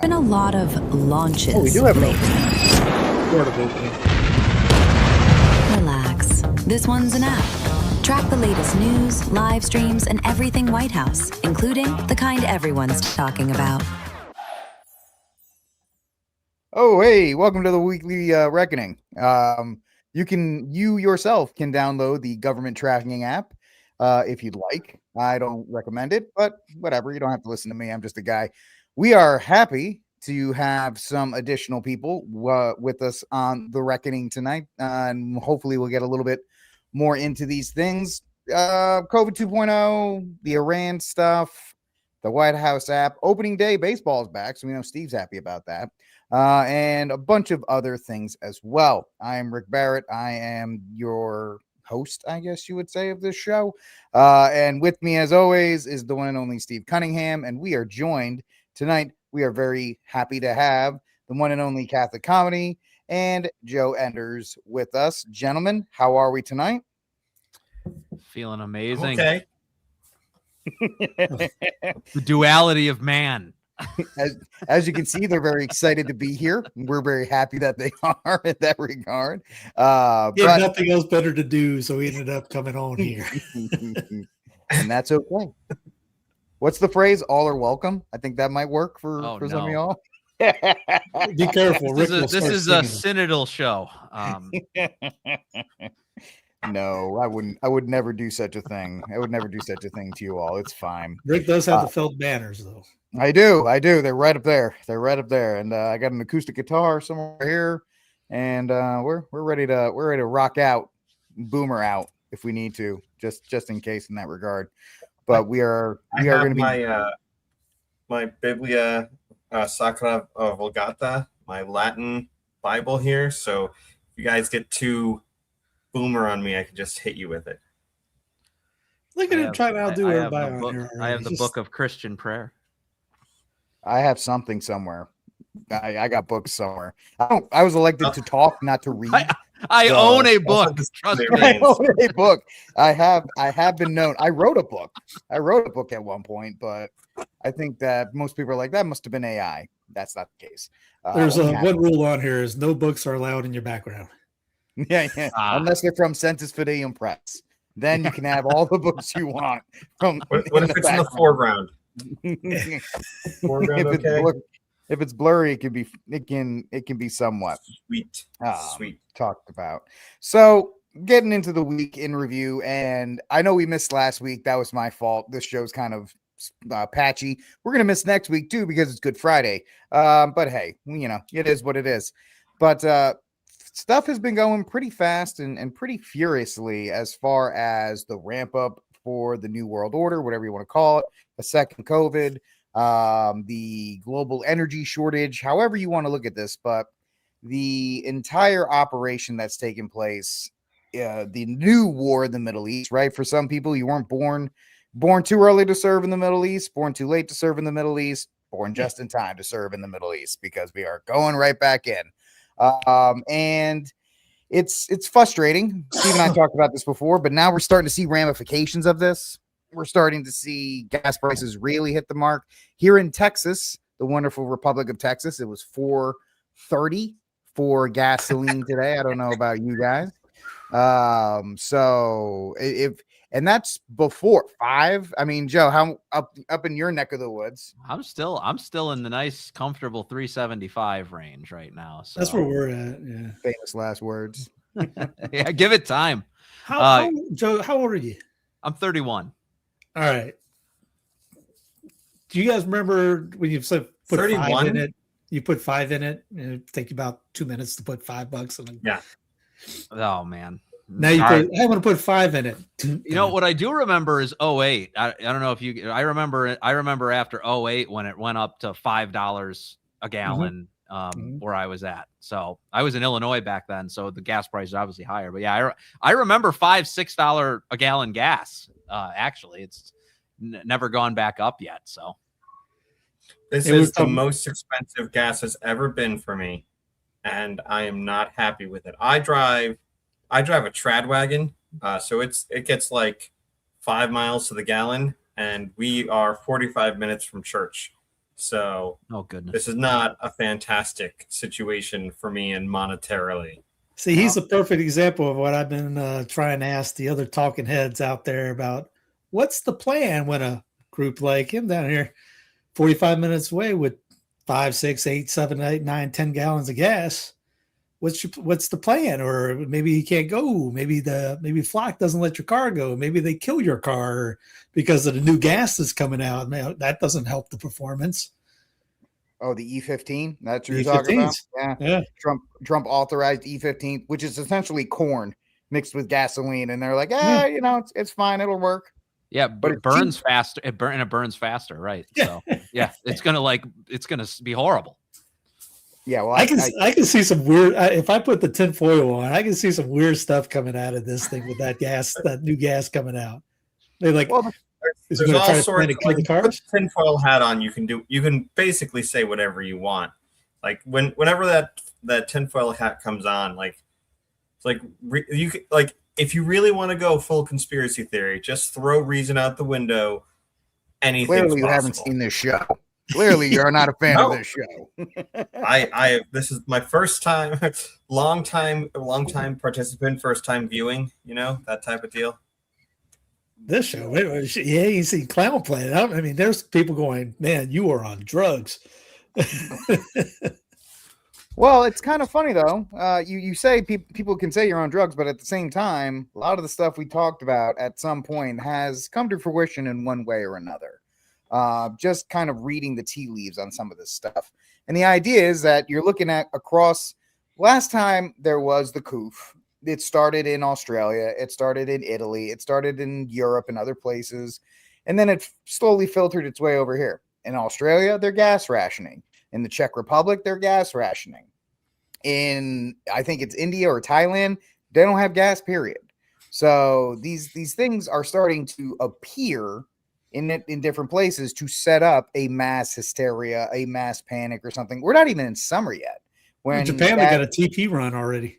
Been a lot of launches Oh, we do have an lately. sort of opening. Relax. This one's an app. Track the latest news, live streams, and everything White House, including the kind everyone's talking about. Oh, hey, welcome to the weekly reckoning. You yourself can download the government tracking app if you'd like. I don't recommend it, but whatever. You don't have to listen to me. I'm just a guy. We are happy to have some additional people with us on the reckoning tonight, and hopefully we'll get a little bit more into these things. COVID 2.0, the Iran stuff, the White House app, opening day baseball is back, so we know Steve's happy about that. And a bunch of other things as well. I am Rick Barrett. I am your host, I guess you would say, of this show. And with me, as always, is the one and only Steve Cunningham. And we are joined tonight. We are very happy to have the one and only Catholic Comedy and Joe Enders with us. Gentlemen, how are we tonight? Feeling amazing. Okay. The duality of man. As you can see, they're very excited to be here. We're very happy that they are in that regard. But nothing else better to do, so we ended up coming on here. And that's okay. What's the phrase? All are welcome. I think that might work for some of y'all. Be careful. This is a synodal show. No, I wouldn't. I would never do such a thing. I would never do such a thing to you all. It's fine. Rick does have the felt banners, though. I do. They're right up there. And I got an acoustic guitar somewhere here, and we're ready to rock out, boomer out if we need to, just in case in that regard. But we are going to be my Biblia Sacra Vulgata, my Latin Bible here. So if you guys get too boomer on me, I can just hit you with it. Look at him trying to outdo everybody on book, here. I have the book of Christian prayer. I have something somewhere. I got books somewhere. I was elected to talk, not to read. I own a book. Trust me. I own a book. I have been known. I wrote a book. At one point, but I think that most people are like, that must have been AI. That's not the case. There's one rule on here is no books are allowed in your background. Yeah. Unless they're from Sensus Fideum Press. Then you can have all the books you want. From what if it's in the foreground? Foreground, okay? If it's blurry, it can be somewhat sweet talked about. So getting into the week in review, and I know we missed last week. That was my fault. This show's kind of patchy. We're gonna miss next week too because it's Good Friday. But hey, it is what it is. But stuff has been going pretty fast and pretty furiously as far as the ramp up for the New World Order, whatever you want to call it, the second COVID, the global energy shortage, however you want to look at this, but the entire operation that's taken place, the new war in the Middle East, right? For some people, you weren't born too early to serve in the Middle East, born too late to serve in the Middle East, born just in time to serve in the Middle East, because we are going right back in. And it's frustrating. Steve and I talked about this before, but now we're starting to see ramifications of this. We're starting to see gas prices really hit the mark. Here in Texas, the wonderful Republic of Texas, it was $4.30 for gasoline today. I don't know about you guys. So and that's before $5. I mean, Joe, how up in your neck of the woods? I'm still in the nice, comfortable 375 range right now. So that's where we're at. Yeah. Famous last words. Yeah, give it time. Joe, how old are you? I'm 31. All right. Do you guys remember when you said put 31? 5 in it? You put 5 in it, and it take you about 2 minutes to put $5 in it. Yeah. Oh man. Now I'm going to put 5 in it. You know what I do remember is 08. I don't know if you. I remember after 08 when it went up to $5 a gallon. Where I was at. So I was in Illinois back then. So the gas price is obviously higher, but yeah, I remember $5-6 a gallon gas. Actually it's never gone back up yet. So this is the most expensive gas has ever been for me. And I am not happy with it. I drive a trad wagon. So it gets like 5 miles to the gallon, and we are 45 minutes from church. So Oh goodness. this is not a fantastic situation for me and monetarily. See, he's a perfect example of what I've been trying to ask the other talking heads out there about. What's the plan when a group like him down here, 45 minutes away with 5, 6, 8, 7, 8, 9, 10 gallons of gas? What's the plan? Or maybe you can't go. Maybe Flock doesn't let your car go. Maybe they kill your car because of the new gas that's coming out. Man, that doesn't help the performance. Oh, the E15? That's what you're talking about? Yeah. Trump authorized E15, which is essentially corn mixed with gasoline. And they're like, it's fine. It'll work. Yeah, but it burns faster. It burns faster, right? So yeah, it's gonna be horrible. Yeah, well, I can see some weird. If I put the tinfoil on, I can see some weird stuff coming out of this thing with that gas, that new gas coming out. They're like, there's all sorts. Put the tinfoil hat on. You can basically say whatever you want. Like whenever that tinfoil hat comes on, like it's like you like if you really want to go full conspiracy theory, just throw reason out the window. Anything's Clearly, you possible. haven't seen this show. Clearly, you're not a fan of this show. This is my first time, long time participant, first time viewing. You know, that type of deal. This show, you see Clown Planet. I mean, there's people going, man, you are on drugs. Well, it's kind of funny though. You say people can say you're on drugs, but at the same time, a lot of the stuff we talked about at some point has come to fruition in one way or another. Just kind of reading the tea leaves on some of this stuff. And the idea is that you're looking at across. Last time there was the coup. It started in Australia. It started in Italy. It started in Europe and other places. And then it slowly filtered its way over here. In Australia, they're gas rationing. In the Czech Republic, they're gas rationing. In, I think it's India or Thailand, they don't have gas, period. So these things are starting to appear in different places to set up a mass hysteria, a mass panic or something. We're not even in summer yet. When Japan, they got a TP run already.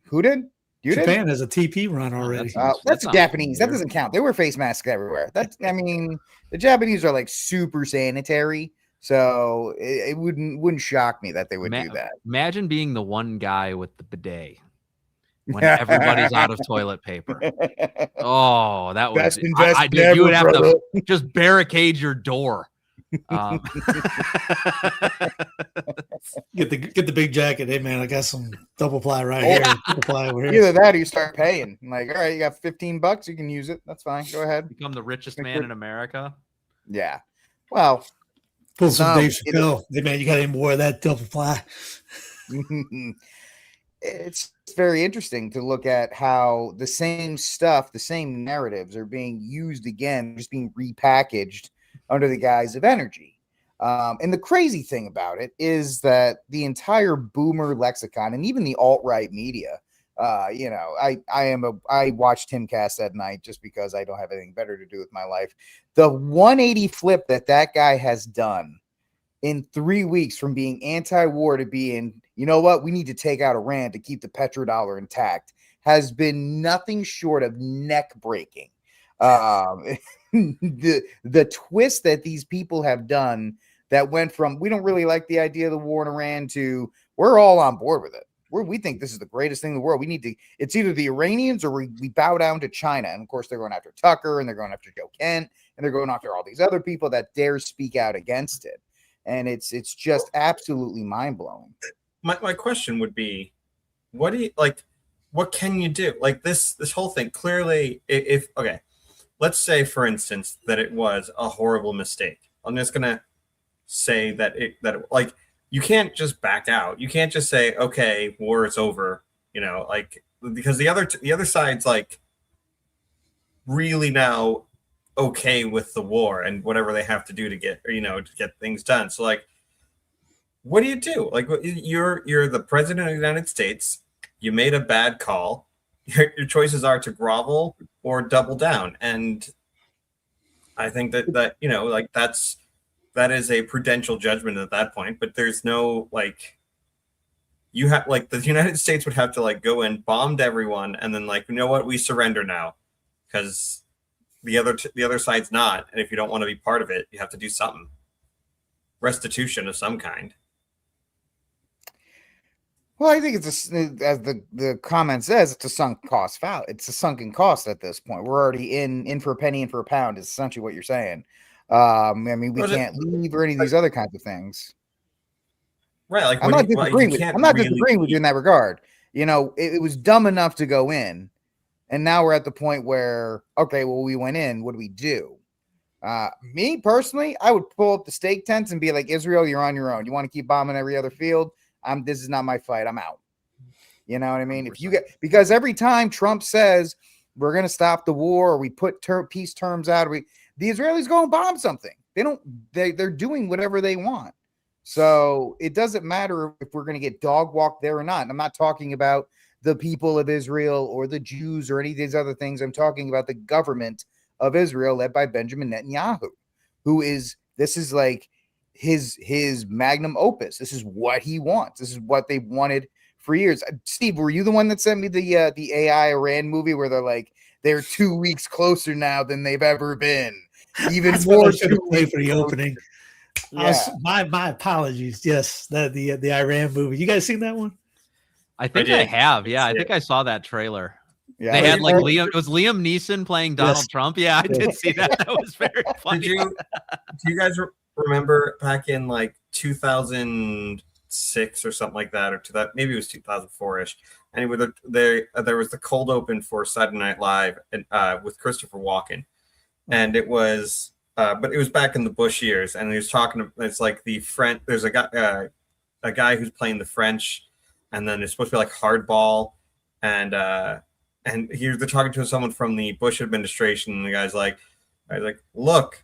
Who did? Japan has a TP run already. That's the Japanese. Weird. That doesn't count. They wear face masks everywhere. The Japanese are like super sanitary. So it wouldn't shock me that they would do that. Imagine being the one guy with the bidet when everybody's out of toilet paper. Oh, that would you would have to just barricade your door. Get the big jacket. Hey man, I got some double ply right here. Double ply over here. Either that or you start paying. I'm like, all right, you got $15, you can use it. That's fine. Go ahead. Become the richest man in America. Yeah. Well, pull some Dave Chappelle. Hey man, you got any more of that double ply? It's very interesting to look at how the same stuff, the same narratives are being used again, just being repackaged under the guise of energy. And the crazy thing about it is that the entire boomer lexicon and even the alt-right media, I watch Timcast at night just because I don't have anything better to do with my life. The 180 flip that guy has done in 3 weeks from being anti-war to being, you know what, we need to take out Iran to keep the petrodollar intact has been nothing short of neck-breaking. The twist that these people have done that went from we don't really like the idea of the war in Iran to we're all on board with it. We think this is the greatest thing in the world. We need to, it's either the Iranians or we bow down to China. And of course, they're going after Tucker and they're going after Joe Kent and they're going after all these other people that dare speak out against it. And it's just absolutely mind blowing. My question would be, what can you do? Like this whole thing clearly, okay, let's say for instance that it was a horrible mistake. I'm just going to say that you can't just back out. You can't just say, okay, war is over, because the other side's like really now okay with the war and whatever they have to do to get things done. So like, what do you do? Like you're the president of the United States. You made a bad call. Your choices are to grovel or double down. And I think that is a prudential judgment at that point, but there's no you have the United States would have to go in, bombed everyone, and then we surrender now because the other side's not. And if you don't want to be part of it, you have to do something. restitution of some kind. Well, I think it's as the comment says, it's a sunk cost foul. It's a sunken cost at this point. We're already in for a penny, in for a pound. Is essentially what you're saying. I mean, we can't leave or any of these other kinds of things. Right. Like I'm not disagreeing with you in that regard. You know, it was dumb enough to go in, and now we're at the point where, okay, well, we went in. What do we do? Me personally, I would pull up the stake tents and be like, Israel, you're on your own. You want to keep bombing every other field? This is not my fight. I'm out. You know what I mean? 100%. Because every time Trump says we're going to stop the war, or we put peace terms out, the Israelis go and bomb something. They're doing whatever they want. So it doesn't matter if we're going to get dog walked there or not. And I'm not talking about the people of Israel or the Jews or any of these other things. I'm talking about the government of Israel led by Benjamin Netanyahu, this is like his magnum opus. This is what he wants. This is what they wanted for years. Steve, were you the one that sent me the AI Iran movie where they're 2 weeks closer now than they've ever been? Even more. Should have played for the opening. Yeah. My apologies. Yes, the Iran movie. You guys seen that one? I think I have. Yeah, I think I saw that trailer. Yeah, they had like Liam. It was Liam Neeson playing Donald Trump. Yeah, I did see that. That was very funny. Do you guys remember back in like 2006 or something like that, or maybe it was 2004-ish? Anyway, there was the cold open for Saturday Night Live and with Christopher Walken, and it was, but it was back in the Bush years, and he was talking. It's like the French. There's a guy who's playing the French, and then it's supposed to be like hardball, and they're talking to someone from the Bush administration, and the guy's like, look,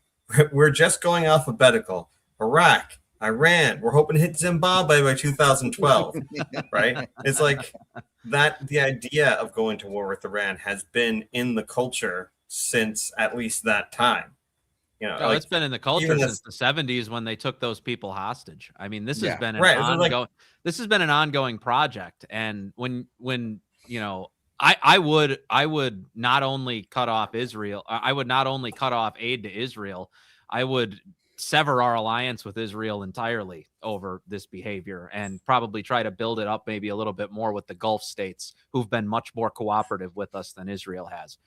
we're just going alphabetical. Iraq, Iran, we're hoping to hit Zimbabwe by 2012, right? It's like that. The idea of going to war with Iran has been in the culture since at least that time. You know, it's been in the culture since the 70s when they took those people hostage. I mean, this has been this has been an ongoing project. And when you know, I would not only cut off Israel, I would not only cut off aid to Israel, I would sever our alliance with Israel entirely over this behavior and probably try to build it up maybe a little bit more with the Gulf states, who've been much more cooperative with us than Israel has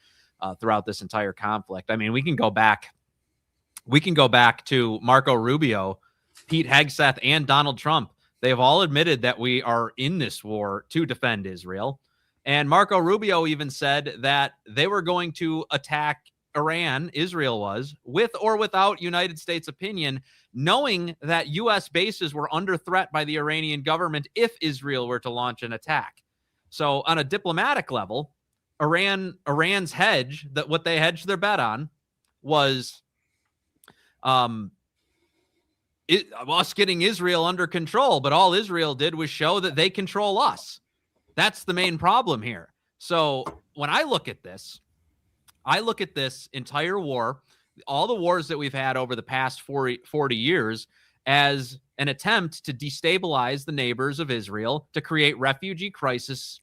throughout this entire conflict. I mean, we can go back to Marco Rubio, Pete Hegseth, and Donald Trump. They've all admitted that we are in this war to defend Israel. And Marco Rubio even said that they were going to attack Iran, Israel was, with or without United States opinion, knowing that U.S. bases were under threat by the Iranian government if Israel were to launch an attack. So on a diplomatic level, Iran's hedge, that what they hedged their bet on was us getting Israel under control, but all Israel did was show that they control us. That's the main problem here. So when I look at this entire war, all the wars that we've had over the past 40 years, as an attempt to destabilize the neighbors of Israel, to create refugee crises,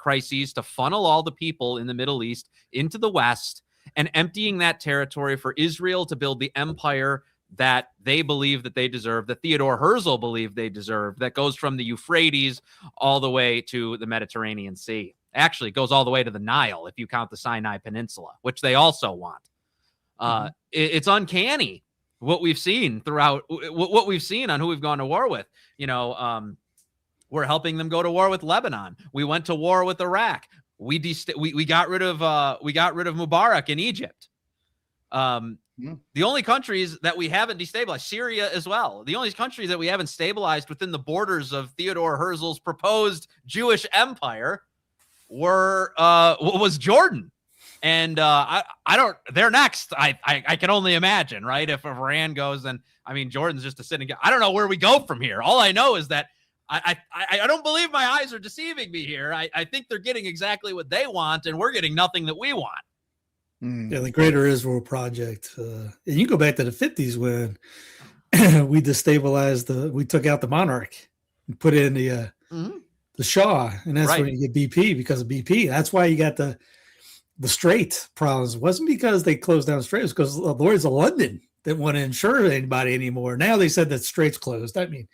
to funnel all the people in the Middle East into the West, and emptying that territory for Israel to build the empire that they believe that they deserve, that Theodore Herzl believed they deserve, that goes from the Euphrates all the way to the Mediterranean Sea. Actually, it goes all the way to the Nile, if you count the Sinai Peninsula, which they also want. It's uncanny what we've seen throughout, what we've seen on who we've gone to war with. You know, we're helping them go to war with Lebanon. We went to war with Iraq. We got rid of Mubarak in Egypt. The only countries that we haven't destabilized, Syria as well. The only countries that we haven't stabilized within the borders of Theodore Herzl's proposed Jewish empire was Jordan. And they're next. I can only imagine, right? If Iran goes, then I mean, Jordan's just a sitting. I don't know where we go from here. All I know is that I don't believe my eyes are deceiving me here. I think they're getting exactly what they want, and we're getting nothing that we want. Yeah, the Greater Israel Project. And you go back to the 50s when we destabilized we took out the monarch and put in the Shah, and that's when you get BP because of BP. That's why you got the Strait problems. It wasn't because they closed down the Strait. It was because the Lords of London didn't want to insure anybody anymore. Now they said that strait's closed. I mean,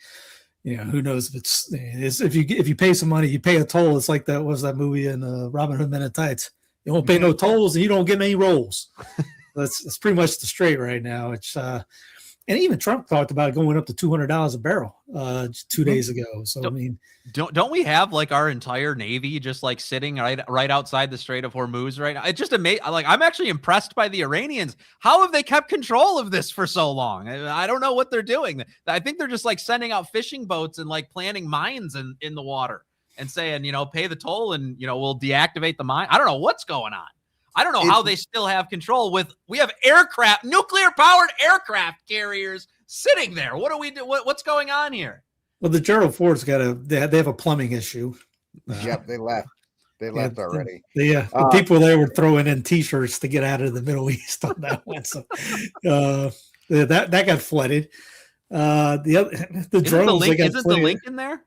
who knows if it's if you pay some money, you pay a toll. It's like that was that movie in Robin Hood Men in Tights. You don't pay no tolls and you don't get any rolls. That's pretty much the straight right now. It's and even Trump talked about going up to $200 a barrel 2 days ago. So I mean, don't we have like our entire Navy just like sitting right outside the Strait of Hormuz right now? It's just amazing. Like, I'm actually impressed by the Iranians. How have they kept control of this for so long? I don't know what they're doing. I think they're just like sending out fishing boats and like planting mines in the water and saying, pay the toll and we'll deactivate the mine. I don't know what's going on. I don't know how they still have control we have aircraft, nuclear powered aircraft carriers sitting there. What do we do? What's going on here? Well, the Gerald Ford's they have a plumbing issue. Yep, they left. They left already. The people there were throwing in T-shirts to get out of the Middle East on that one. So that got flooded. The drones. Isn't the link in there?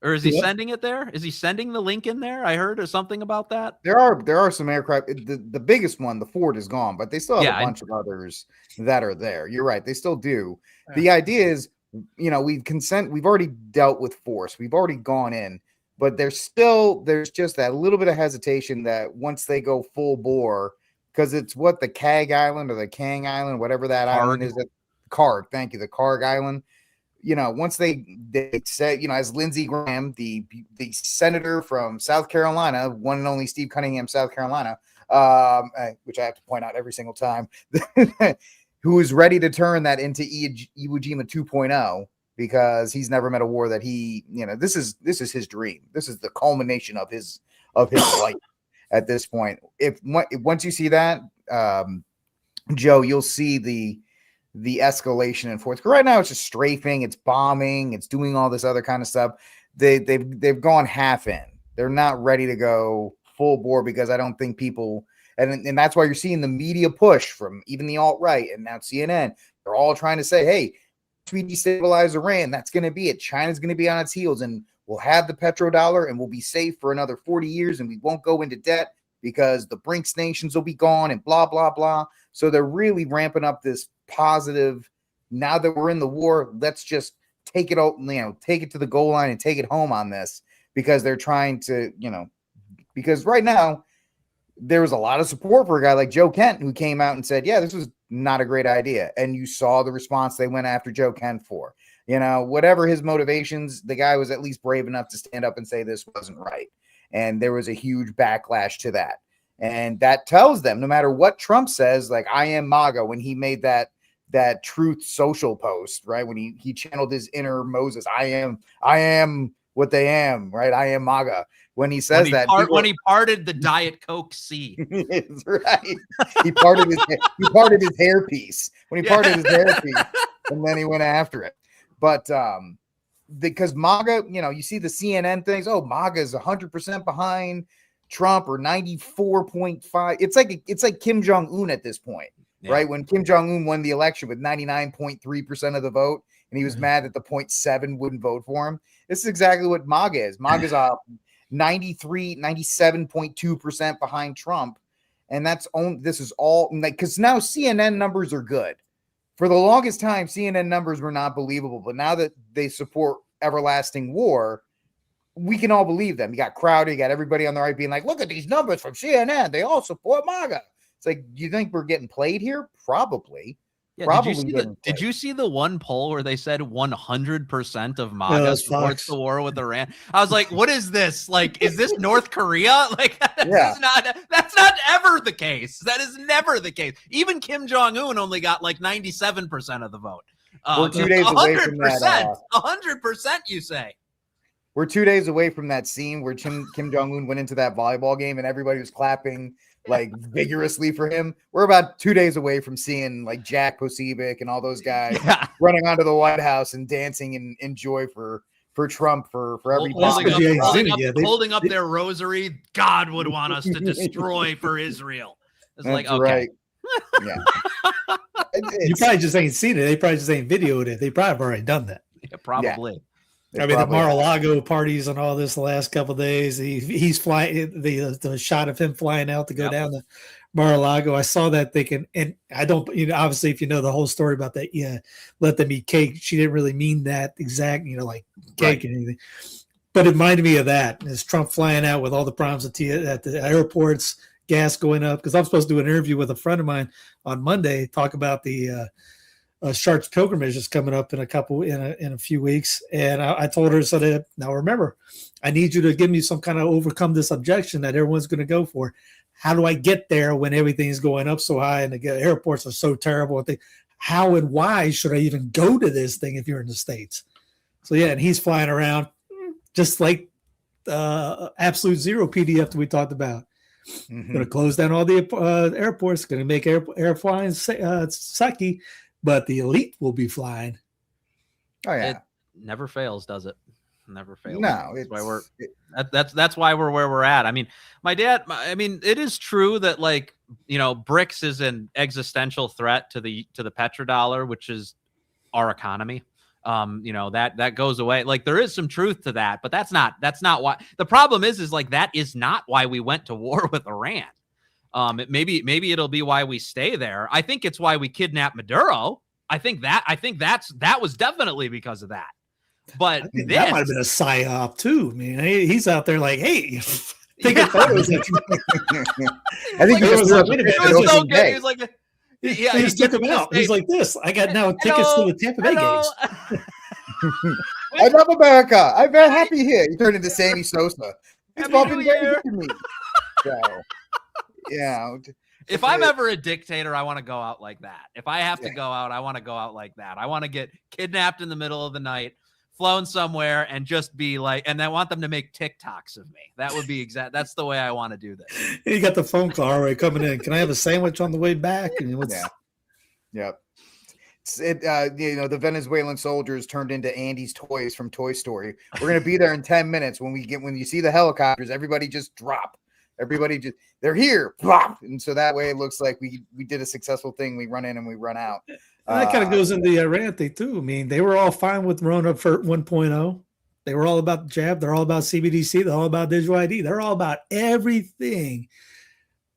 Or is he sending it there? Is he sending the link in there? I heard or something about that. There are some aircraft. The biggest one, the Ford, is gone, but they still have a bunch of others that are there. You're right. They still do. The idea is, we've already dealt with force. We've already gone in, but there's just that little bit of hesitation that once they go full bore, because it's the Kag Island or the Kang Island, whatever that island is. Karg. Thank you. The Karg Island. Once they said, as Lindsey Graham, the senator from South Carolina, one and only Steve Cunningham, South Carolina, which I have to point out every single time, who is ready to turn that into Iwo Jima 2.0 because he's never met a war that this is his dream. This is the culmination of his life at this point. Once you see that, Joe, you'll see the escalation in force. Right now, it's just strafing, it's bombing, it's doing all this other kind of stuff. They've gone half in. They're not ready to go full bore because I don't think people, and that's why you're seeing the media push from even the alt-right and now CNN. They're all trying to say, hey, we destabilize Iran. That's going to be it. China's going to be on its heels and we'll have the petrodollar and we'll be safe for another 40 years and we won't go into debt because the BRICS nations will be gone and blah, blah, blah. So they're really ramping up this positive. Now that we're in the war, let's just take it out, take it to the goal line and take it home on this because they're trying to, because right now there was a lot of support for a guy like Joe Kent who came out and said, yeah, this was not a great idea. And you saw the response they went after Joe Kent for, whatever his motivations, the guy was at least brave enough to stand up and say this wasn't right. And there was a huge backlash to that. And that tells them no matter what Trump says, like I am MAGA, when he made that Truth Social post, right? When he channeled his inner Moses, I am what they am, right? I am MAGA. When he says when he parted the Diet Coke C. That's right. He parted his hairpiece. When he parted his hairpiece, and then he went after it. But because MAGA, you see the CNN things. Oh, MAGA is 100% behind Trump or 94.5. It's like Kim Jong-un at this point, right? When Kim Jong-un won the election with 99.3% of the vote, and he was mad that the 0.7 wouldn't vote for him. This is exactly what MAGA is. MAGA's 97.2% behind Trump. And this is all because now CNN numbers are good. For the longest time, CNN numbers were not believable, but now that they support everlasting war, we can all believe them. You got Crowder, you got everybody on the right being like, look at these numbers from CNN. They all support MAGA. It's like, you think we're getting played here? Probably. Yeah, did you see the one poll where they said 100% of MAGA supports the war with Iran? I was like, what is this? Like, is this North Korea? Like, that's not ever the case. That is never the case. Even Kim Jong-un only got like 97% of the vote. We're 2 days away from that. 100%, you say? We're 2 days away from that scene where Kim Jong-un went into that volleyball game and everybody was clapping like vigorously for him. We're about 2 days away from seeing like Jack Posobiec and all those guys running onto the White House and dancing in joy for Trump for every holding up their rosary. God would want us to destroy for Israel. It's That's like, okay. Right. Yeah. You probably just ain't seen it. They probably just ain't videoed it. They probably have already done that. Yeah, probably. They I mean, the probably have. Mar-a-Lago parties and all this the last couple of days. He's flying the shot of him flying out to go down to Mar-a-Lago. I saw that thinking, and I don't, obviously if you know the whole story about that, let them eat cake. She didn't really mean that exact, like cake and anything. But it reminded me of that. Is Trump flying out with all the problems at the airports, gas going up? Because I'm supposed to do an interview with a friend of mine on Monday, talk about the Sharp's pilgrimage is coming up in a few weeks, and I told her, so now remember, I need you to give me some kind of overcome this objection that everyone's going to go for. How do I get there when everything's going up so high and the airports are so terrible? How and why should I even go to this thing if you're in the States? So yeah, and he's flying around just like Absolute Zero PDF that we talked about. Going to close down all the airports. Going to make air flying sucky. But the elite will be flying. Oh yeah, it never fails, does it? Never fails. No, that's why we're where we're at. I mean, my dad. I mean, it is true that BRICS is an existential threat to the petrodollar, which is our economy. That goes away. Like there is some truth to that, but that's not why. The problem is that is not why we went to war with Iran. Maybe it'll be why we stay there. I think it's why we kidnapped Maduro. I think that was definitely because of that. But that might have been a psyop too. I mean, he's out there like, hey, taking photos. I think he was like, wait a minute. It was so good. He was like, he just took him out. He's like this. I got now tickets to the Tampa Bay games. I love America. I'm very happy here. He turned into Sammy Sosa. It's all been very good to me. So, yeah. If I'm ever a dictator, I want to go out like that. If I have to go out, I want to go out like that. I want to get kidnapped in the middle of the night, flown somewhere, and just be like, and I want them to make TikToks of me. That would be that's the way I want to do this. You got the phone call already coming in. Can I have a sandwich on the way back? And Yep. The Venezuelan soldiers turned into Andy's toys from Toy Story. We're gonna be there in 10 minutes. When you see the helicopters, everybody just drop. They're here, plop. And so that way it looks like we did a successful thing. We run in and we run out. And that kind of goes into the Iran thing too. I mean, they were all fine with Rona for 1.0. They were all about the jab. They're all about CBDC. They're all about digital ID. They're all about everything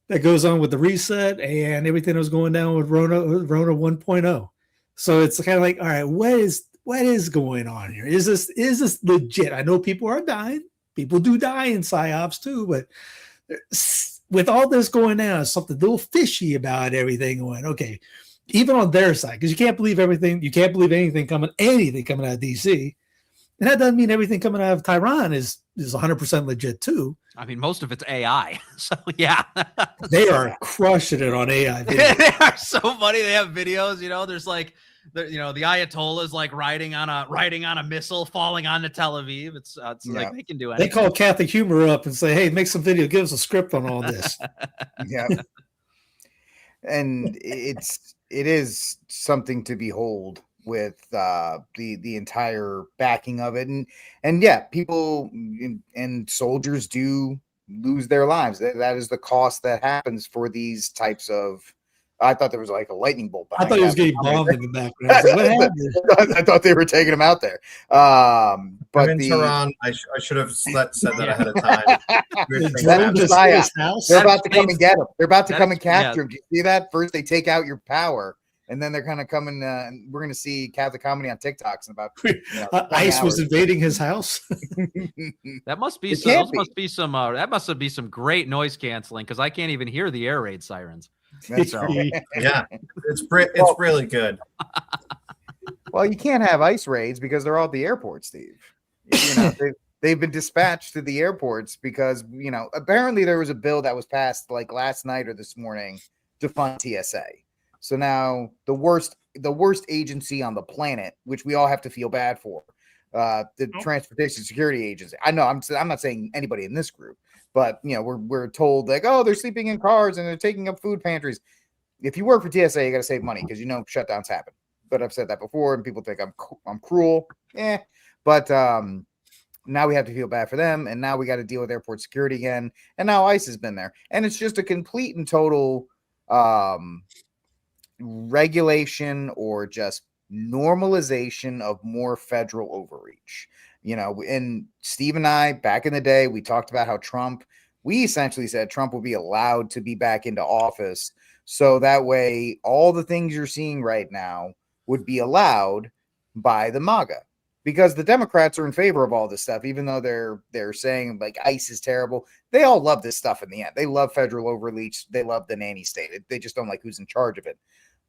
that goes on with the reset and everything that was going down with Rona 1.0. So it's kind of like, all right, what is going on here? Is this legit? I know people are dying. People do die in psyops too, but with all this going down, something a little fishy about everything going. Okay, even on their side, because you can't believe everything. You can't believe anything coming out of DC, and that doesn't mean everything coming out of Tehran is 100% legit too. I mean, most of it's AI. So yeah, they are crushing it on AI. They are so funny. They have videos. There's the Ayatollah is like riding on a missile falling onto Tel Aviv. It's like they can do anything. They call Catholic Humor up and say, "Hey, make some video. Give us a script on all this." Yeah, and it is something to behold with the entire backing of it, and yeah, people and soldiers do lose their lives. That is the cost that happens for these types of. I thought there was like a lightning bolt. I thought he was getting bombed in the background. I was like, what happened? I thought they were taking him out there. But I'm in Tehran. I should have said that ahead of time. They're about to come and get him. They're about to come and capture him. Do you see that? First, they take out your power, and then they're kind of coming. And we're going to see Catholic comedy on TikToks in about. ICE was invading his house. That must be that must be some great noise canceling because I can't even hear the air raid sirens. So, yeah, it's really good. Well, you can't have ICE raids because they're all at the airport, Steve. They've been dispatched to the airports because apparently there was a bill that was passed like last night or this morning to fund TSA. So now the worst agency on the planet, which we all have to feel bad for, the Transportation Security Agency. I know I'm not saying anybody in this group. But we're told like, oh, they're sleeping in cars and they're taking up food pantries. If you work for TSA, you got to save money because shutdowns happen. But I've said that before, and people think I'm cruel. But now we have to feel bad for them, and now we got to deal with airport security again. And now ICE has been there, and it's just a complete and total regulation or just normalization of more federal overreach. And Steve and I, back in the day, we talked about how we essentially said Trump will be allowed to be back into office. So that way, all the things you're seeing right now would be allowed by the MAGA, because the Democrats are in favor of all this stuff, even though they're saying like ICE is terrible. They all love this stuff in the end. They love federal overreach. They love the nanny state. They just don't like who's in charge of it.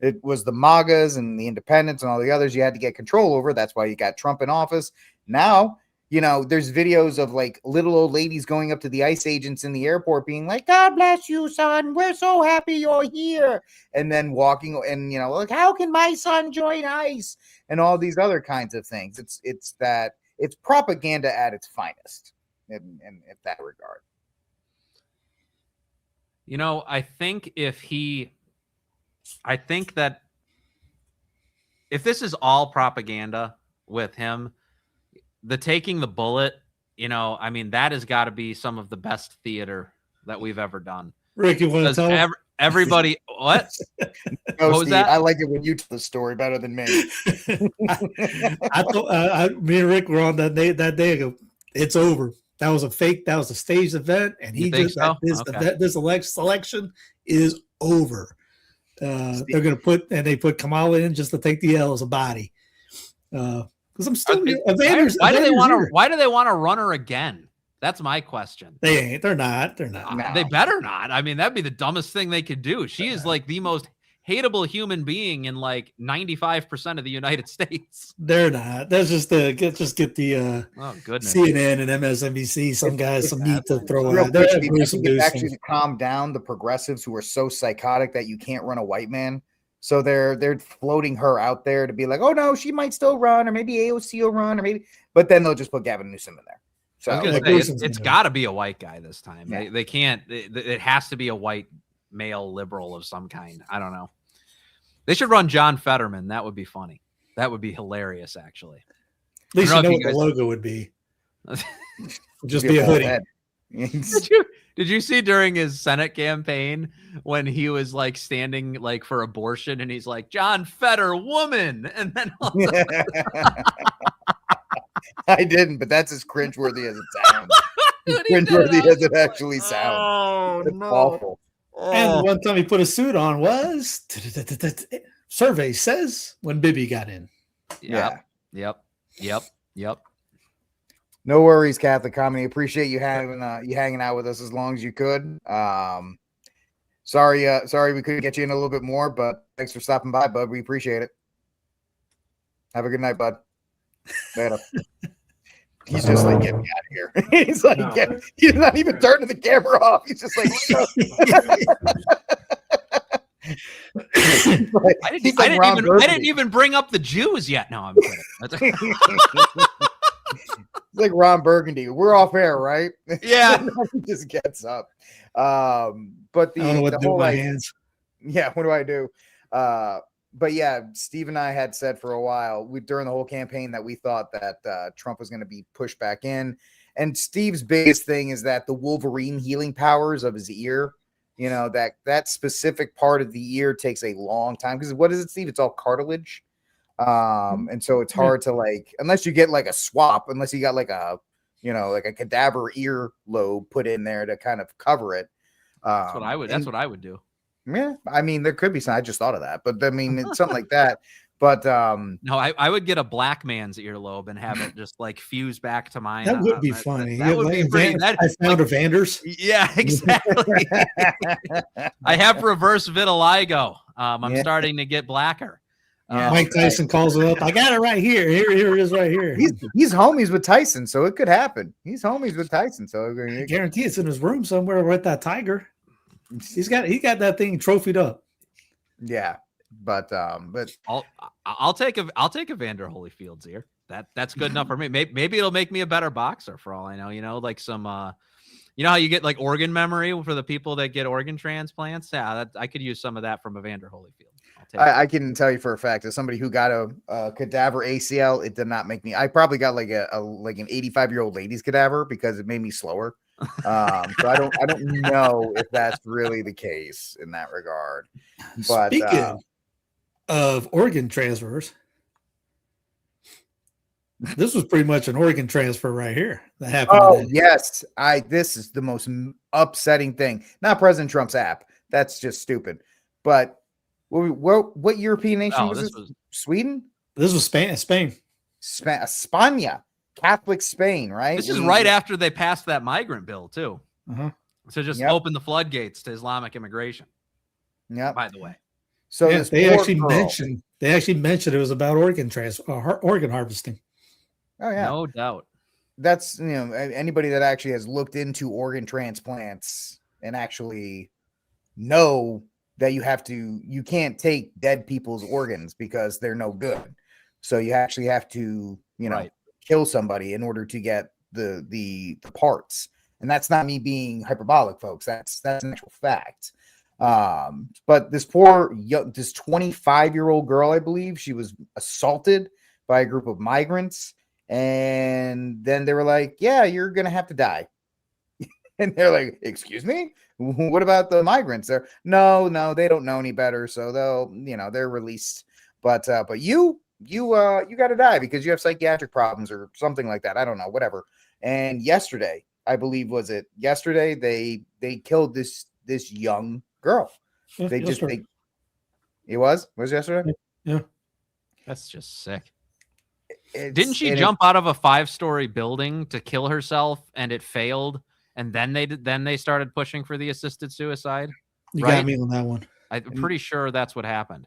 It was the MAGAs and the independents and all the others you had to get control over. That's why you got Trump in office. Now, there's videos of like little old ladies going up to the ICE agents in the airport being like, God bless you, son. We're so happy you're here. And then walking and, like, how can my son join ICE? And all these other kinds of things. It's propaganda at its finest in that regard. I think that if this is all propaganda with him, the taking the bullet, that has got to be some of the best theater that we've ever done. Rick, you want to tell everybody what? No, what was Steve, that? I like it when you tell the story better than me. I thought me and Rick were on that day ago. It's over. That was a fake. That was a staged event, and this election is over. They're going to put Kamala in just to take the L as a body. Because I'm still why do they want to run her again? That's my question. They ain't. They're not. No. They better not. That'd be the dumbest thing they could do. She is like the most hateable human being in like 95% of the United States. They're not. That's just get the CNN and MSNBC. Some meat to throw out. It's actually to calm down the progressives who are so psychotic that you can't run a white man. So they're floating her out there to be like, oh no, she might still run, or maybe AOC will run, but then they'll just put Gavin Newsom in there. So it's got to be a white guy this time. Yeah. They can't. It has to be a white male liberal of some kind. I don't know. They should run John Fetterman. That would be funny. That would be hilarious, actually. At least you know what the logo would be. Just be a hoodie. Did you see during his Senate campaign when he was like standing like for abortion and he's like, John Fetter woman, and then I didn't, but that's as cringeworthy as it sounds. Cringeworthy as it actually sounds. It's awful. And one time he put a suit on was survey says when Bibi got in. Yep. No worries, Catholic Comedy. Appreciate you hanging out with us as long as you could. Sorry we couldn't get you in a little bit more, but thanks for stopping by, bud. We appreciate it. Have a good night, bud. Later. He's just like, get me out of here. He's like, he's not even turning the camera off. He's just like, I didn't even bring up the Jews yet. No, I'm kidding. It's like Ron Burgundy. We're off air, right? Yeah. He just gets up. But the I don't know what to do with my whole hands. Yeah, what do I do? But yeah, Steve and I had said for a while during the whole campaign that we thought that Trump was going to be pushed back in. And Steve's biggest thing is that the Wolverine healing powers of his ear, that specific part of the ear takes a long time. Because what is it, Steve? It's all cartilage. And so it's hard to unless you get like a swap, unless you got like a cadaver ear lobe put in there to kind of cover it. That's what I would do. Yeah, there could be some. I just thought of that, but it's something like that. But no, I would get a black man's earlobe and have it just like fuse back to mine. That would be funny. That would be pretty. I found a Vander's. Yeah, exactly. I have reverse vitiligo. I'm starting to get blacker. Mike Tyson calls it up. I got it right here. Here it is right here. He's homies with Tyson, so it could happen. He's homies with Tyson, so I guarantee it's in his room somewhere with that tiger. He got that thing trophied up. Yeah, but I'll take a Vander Holyfield's ear. That's good enough for me. Maybe it'll make me a better boxer for all I know. Like some how you get like organ memory for the people that get organ transplants. Yeah, I could use some of that from a Vander Holyfield. I can tell you for a fact, as somebody who got a cadaver ACL, it did not make me. I probably got like an 85-year-old lady's cadaver because it made me slower. So I don't know if that's really the case in that regard. But speaking of organ transfers, This was pretty much an organ transfer right here that happened Oh today. yes, this is the most upsetting thing. Not President Trump's app. That's just stupid. But what European nation was this? Sweden? This was Spain. España, Catholic Spain, right? This is right after they passed that migrant bill too. So just open the floodgates to Islamic immigration. Yeah. By the way, so they actually mentioned it was about organ harvesting. Oh yeah, no doubt. That's anybody that actually has looked into organ transplants and actually know that you can't take dead people's organs because they're no good. So you actually have to kill somebody in order to get the parts. And that's not me being hyperbolic, folks. That's an actual fact. But this 25-year-old girl, I believe, she was assaulted by a group of migrants. And then they were like, yeah, you're going to have to die. And they're like, excuse me? What about the migrants? No, they don't know any better. So they're released. But you got to die because you have psychiatric problems or something like that. I don't know, whatever. And yesterday, I believe, they killed this young girl. It was yesterday. Yeah. That's just sick. Didn't she jump out of a 5-story building to kill herself and it failed? And then they started pushing for the assisted suicide. You got me on that one. I'm pretty sure that's what happened.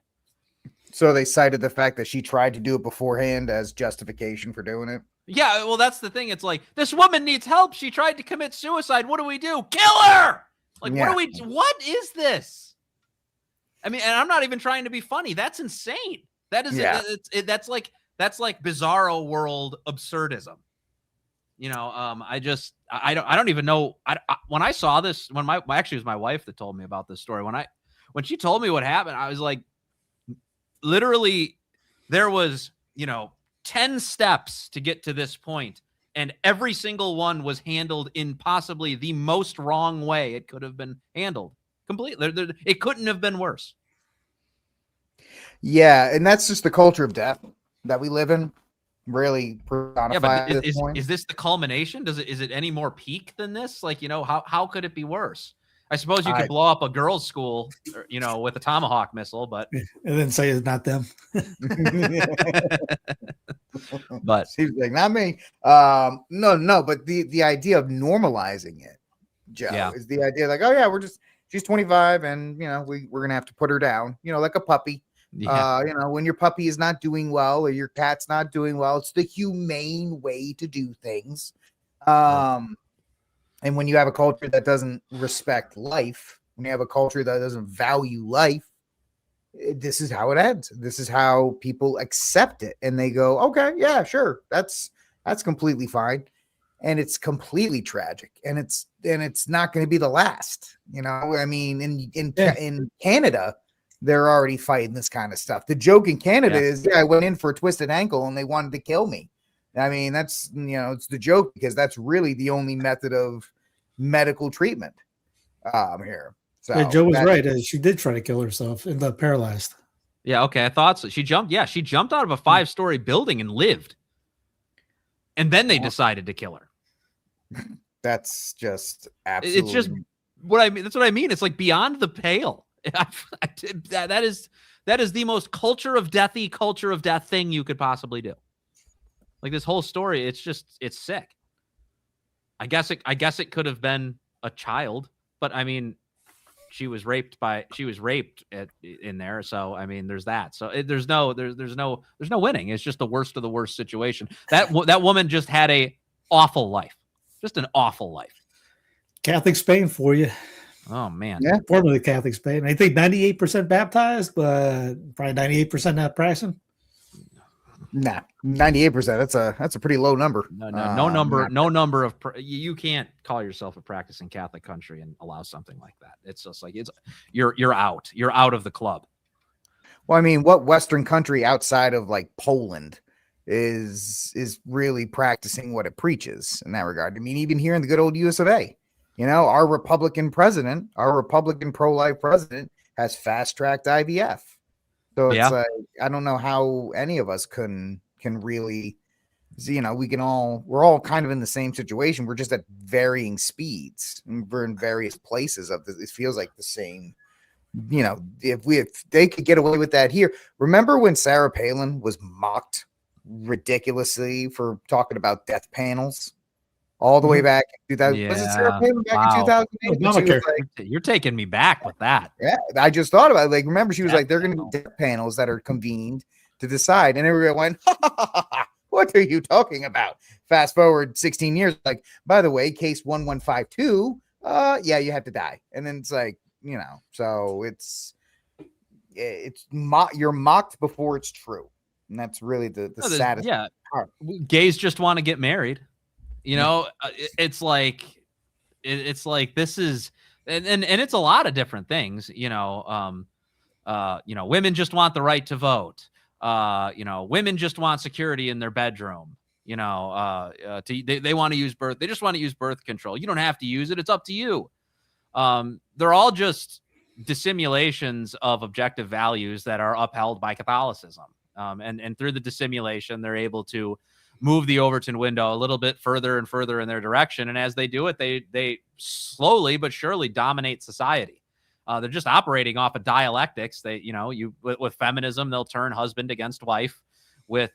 So they cited the fact that she tried to do it beforehand as justification for doing it. Yeah, well, that's the thing. It's like, this woman needs help. She tried to commit suicide. What do we do? Kill her! Like, what is this? I mean, and I'm not even trying to be funny. That's insane. That is, that's like bizarro world absurdism. I don't even know. When I saw this, it was my wife that told me about this story. When she told me what happened, I was like, literally, there was, 10 steps to get to this point, and every single one was handled in possibly the most wrong way it could have been handled. Completely. It couldn't have been worse. Yeah, and that's just the culture of death that we live in. Really personified at this point. Is this the culmination? Is it any more peak than this? Like, how could it be worse? I suppose you could blow up a girls' school, with a Tomahawk missile, but and then say it's not them. But he's like, not me. No, but the idea of normalizing it, Joe, is the idea like, oh yeah, she's 25, and we're gonna have to put her down, like a puppy. Yeah. When your puppy is not doing well or your cat's not doing well, it's the humane way to do things. And when you have a culture that doesn't respect life, when you have a culture that doesn't value life, this is how it ends. This is how people accept it. And they go, okay, yeah, sure. That's completely fine. And it's completely tragic. And it's not going to be the last, I mean, in Canada, they're already fighting this kind of stuff. The joke in Canada is, I went in for a twisted ankle and they wanted to kill me. I mean, that's, it's the joke because that's really the only method of medical treatment here. So yeah, Joe was right. She did try to kill herself and got paralyzed. Yeah. Okay. I thought so. She jumped out of a 5-story building and lived. And then they decided to kill her. That's just absolutely. It's just what I mean. That's what I mean. It's like beyond the pale. That is the most culture of death thing you could possibly do. Like this whole story, it's sick. I guess it could have been a child, but I mean, she was raped in there. So I mean, there's that. So there's no winning. It's just the worst of the worst situation. That woman just had a awful life, just an awful life. Catholic Spain for you. Oh man, yeah, formerly Catholic Spain. I think 98% baptized, but probably 98% not practicing. Nah, 98%. That's a pretty low number. No number of you can't call yourself a practicing Catholic country and allow something like that. It's just like you're out. You're out of the club. Well, I mean, what Western country outside of like Poland is really practicing what it preaches in that regard? I mean, even here in the good old US of A, our Republican pro-life president has fast-tracked IVF. So it's like, I don't know how any of us can really So, we're all kind of in the same situation. We're just at varying speeds. We're in various places of this. It feels like the same. If they could get away with that here. Remember when Sarah Palin was mocked ridiculously for talking about death panels all the way back in 2000? Was it Sarah Palin back in 2008? You're taking me back with that. Yeah, I just thought about it. Like, remember, she was like, "They're going to be death panels that are convened to decide," and everybody went, "What are you talking about?" Fast forward 16 years, like, by the way, case 1152, yeah, you have to die, and then it's like, so you're mocked before it's true, and that's really the saddest part. Gays just want to get married. It's like this is, and it's a lot of different things. Women just want the right to vote. Women just want security in their bedroom. They want to use birth. They just want to use birth control. You don't have to use it. It's up to you. They're all just dissimulations of objective values that are upheld by Catholicism. And through the dissimulation, they're able to move the Overton window a little bit further and further in their direction. And as they do it, they slowly but surely dominate society. They're just operating off of dialectics. With feminism, they'll turn husband against wife. With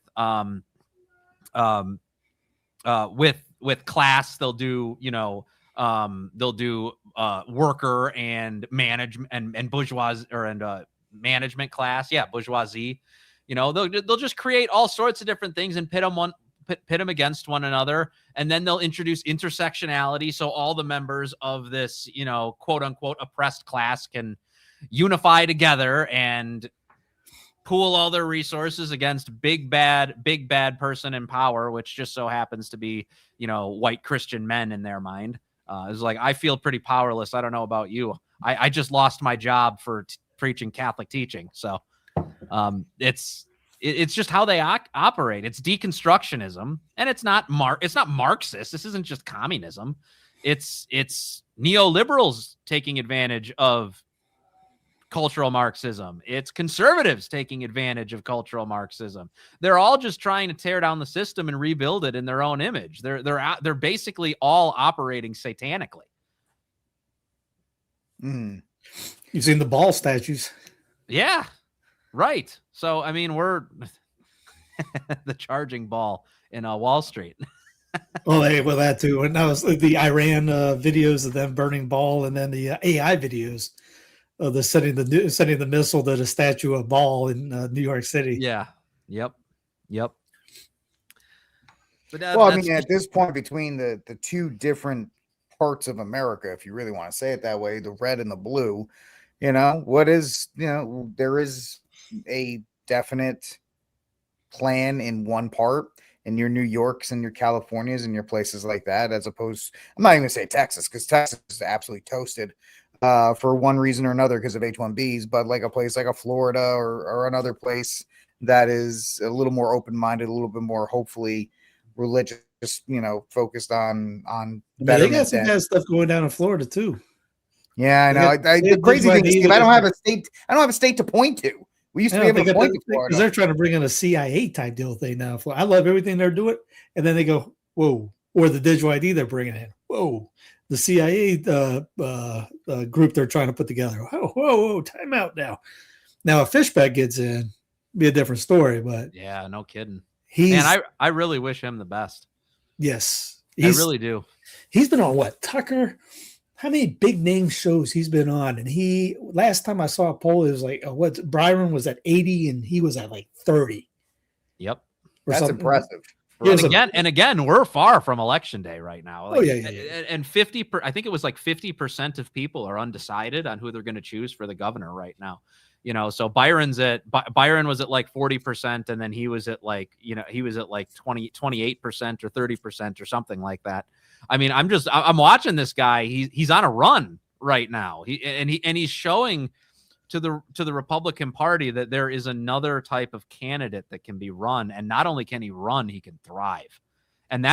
class, they'll do worker and management and bourgeoisie and management class. Yeah, bourgeoisie. They'll just create all sorts of different things and pit them against one another, and then they'll introduce intersectionality, so all the members of this, quote unquote oppressed class can unify together and pool all their resources against big bad person in power, which just so happens to be, white Christian men in their mind. It's like, I feel pretty powerless. I don't know about you. I just lost my job for preaching Catholic teaching. So it's just how they operate. It's deconstructionism, and it's not Marxist. This isn't just communism. It's neoliberals taking advantage of cultural Marxism. It's conservatives taking advantage of cultural Marxism. They're all just trying to tear down the system and rebuild it in their own image. They're basically all operating satanically. You've seen the ball statues. Yeah, right. So, I mean, we're the charging ball in Wall Street. Well, that too. And that was the Iran videos of them burning ball, and then the AI videos of the sending the missile to the statue of Ball in New York City. Yeah. Yep. But I mean, at this point, between the two different parts of America, if you really want to say it that way, the red and the blue, there is a definite plan in one part, in your New Yorks and your Californias and your places like that, as opposed, I'm not even gonna say Texas, because Texas is absolutely toasted for one reason or another because of H-1Bs, but like a place like a Florida or another place that is a little more open-minded, a little bit more hopefully religious, focused on they got some kind of stuff going down in Florida too. Yeah, I know. The crazy thing is, Steve, I don't have a state to point to. We used to be able to point to Florida, because they're trying to bring in a CIA type deal thing now. I love everything they're doing, and then they go, whoa, or the digital ID they're bringing in, whoa, the CIA group they're trying to put together. Whoa, time out now. Now, if Fishback gets in, be a different story, but yeah, no kidding. I really wish him the best. Yes, I really do. He's been on what, Tucker? How many big name shows he's been on? And last time I saw a poll, it was like, Byron was at 80 and he was at like 30. Yep. That's impressive. And again, we're far from election day right now. Like, And I think it was like 50% of people are undecided on who they're going to choose for the governor right now. So Byron was at like 40%, and then he was at like 28% or 30% or something like that. I mean, I'm watching this guy. He's on a run right now. He's showing to the Republican Party that there is another type of candidate that can be run, and not only can he run, he can thrive. And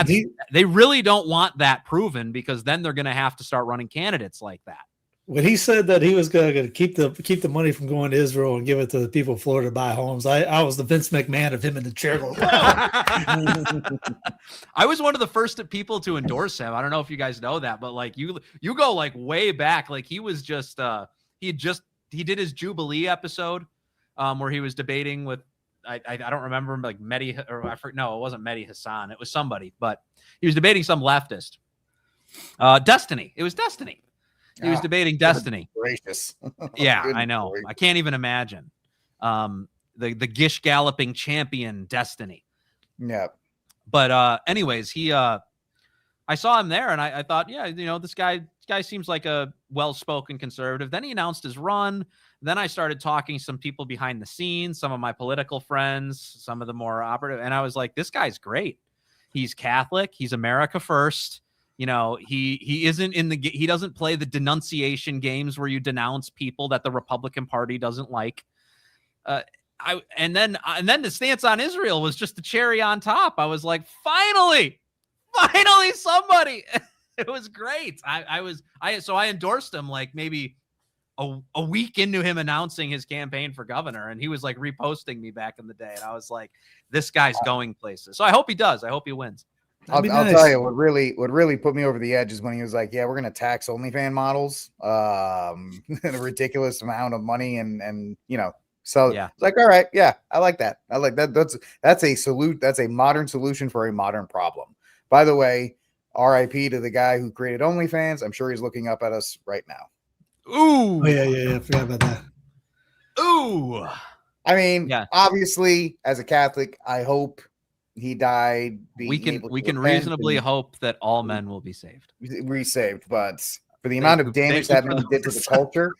they really don't want that proven, because then they're going to have to start running candidates like that. When he said that he was going to keep the money from going to Israel and give it to the people of Florida to buy homes, I was the Vince McMahon of him in the chair going, I was one of the first people to endorse him. I don't know if you guys know that, but like you go like way back. Like he was just he did his Jubilee episode where he was debating with I don't remember like Mehdi or I forget. No, it wasn't Mehdi Hassan. It was somebody, but he was debating some leftist. Destiny. It was Destiny. He was debating Destiny. Gracious. Yeah, I know. Gracious. I can't even imagine. The Gish galloping champion Destiny. Yeah. But anyways, I saw him there and I thought, yeah, this guy seems like a well-spoken conservative. Then he announced his run. Then I started talking to some people behind the scenes, some of my political friends, some of the more operative, and I was like, this guy's great. He's Catholic. He's America first. He isn't he doesn't play the denunciation games where you denounce people that the Republican Party doesn't like. And then the stance on Israel was just the cherry on top. I was like, finally somebody. It was great. So I endorsed him like maybe a week into him announcing his campaign for governor, and he was like reposting me back in the day, and I was like, this guy's going places. So I hope he does. I hope he wins. I'll tell you what really put me over the edge is when he was like, yeah, we're going to tax OnlyFans models, a ridiculous amount of money. And, so yeah, it's like, all right. Yeah, I like that. I like that. That's a modern solution for a modern problem. By the way, RIP to the guy who created OnlyFans. I'm sure he's looking up at us right now. Ooh. Oh, yeah. I forgot about that. Ooh. I mean, obviously as a Catholic, I hope he died. We can reasonably hope that all men will be saved. Resaved, but for the amount of damage that man did to the culture,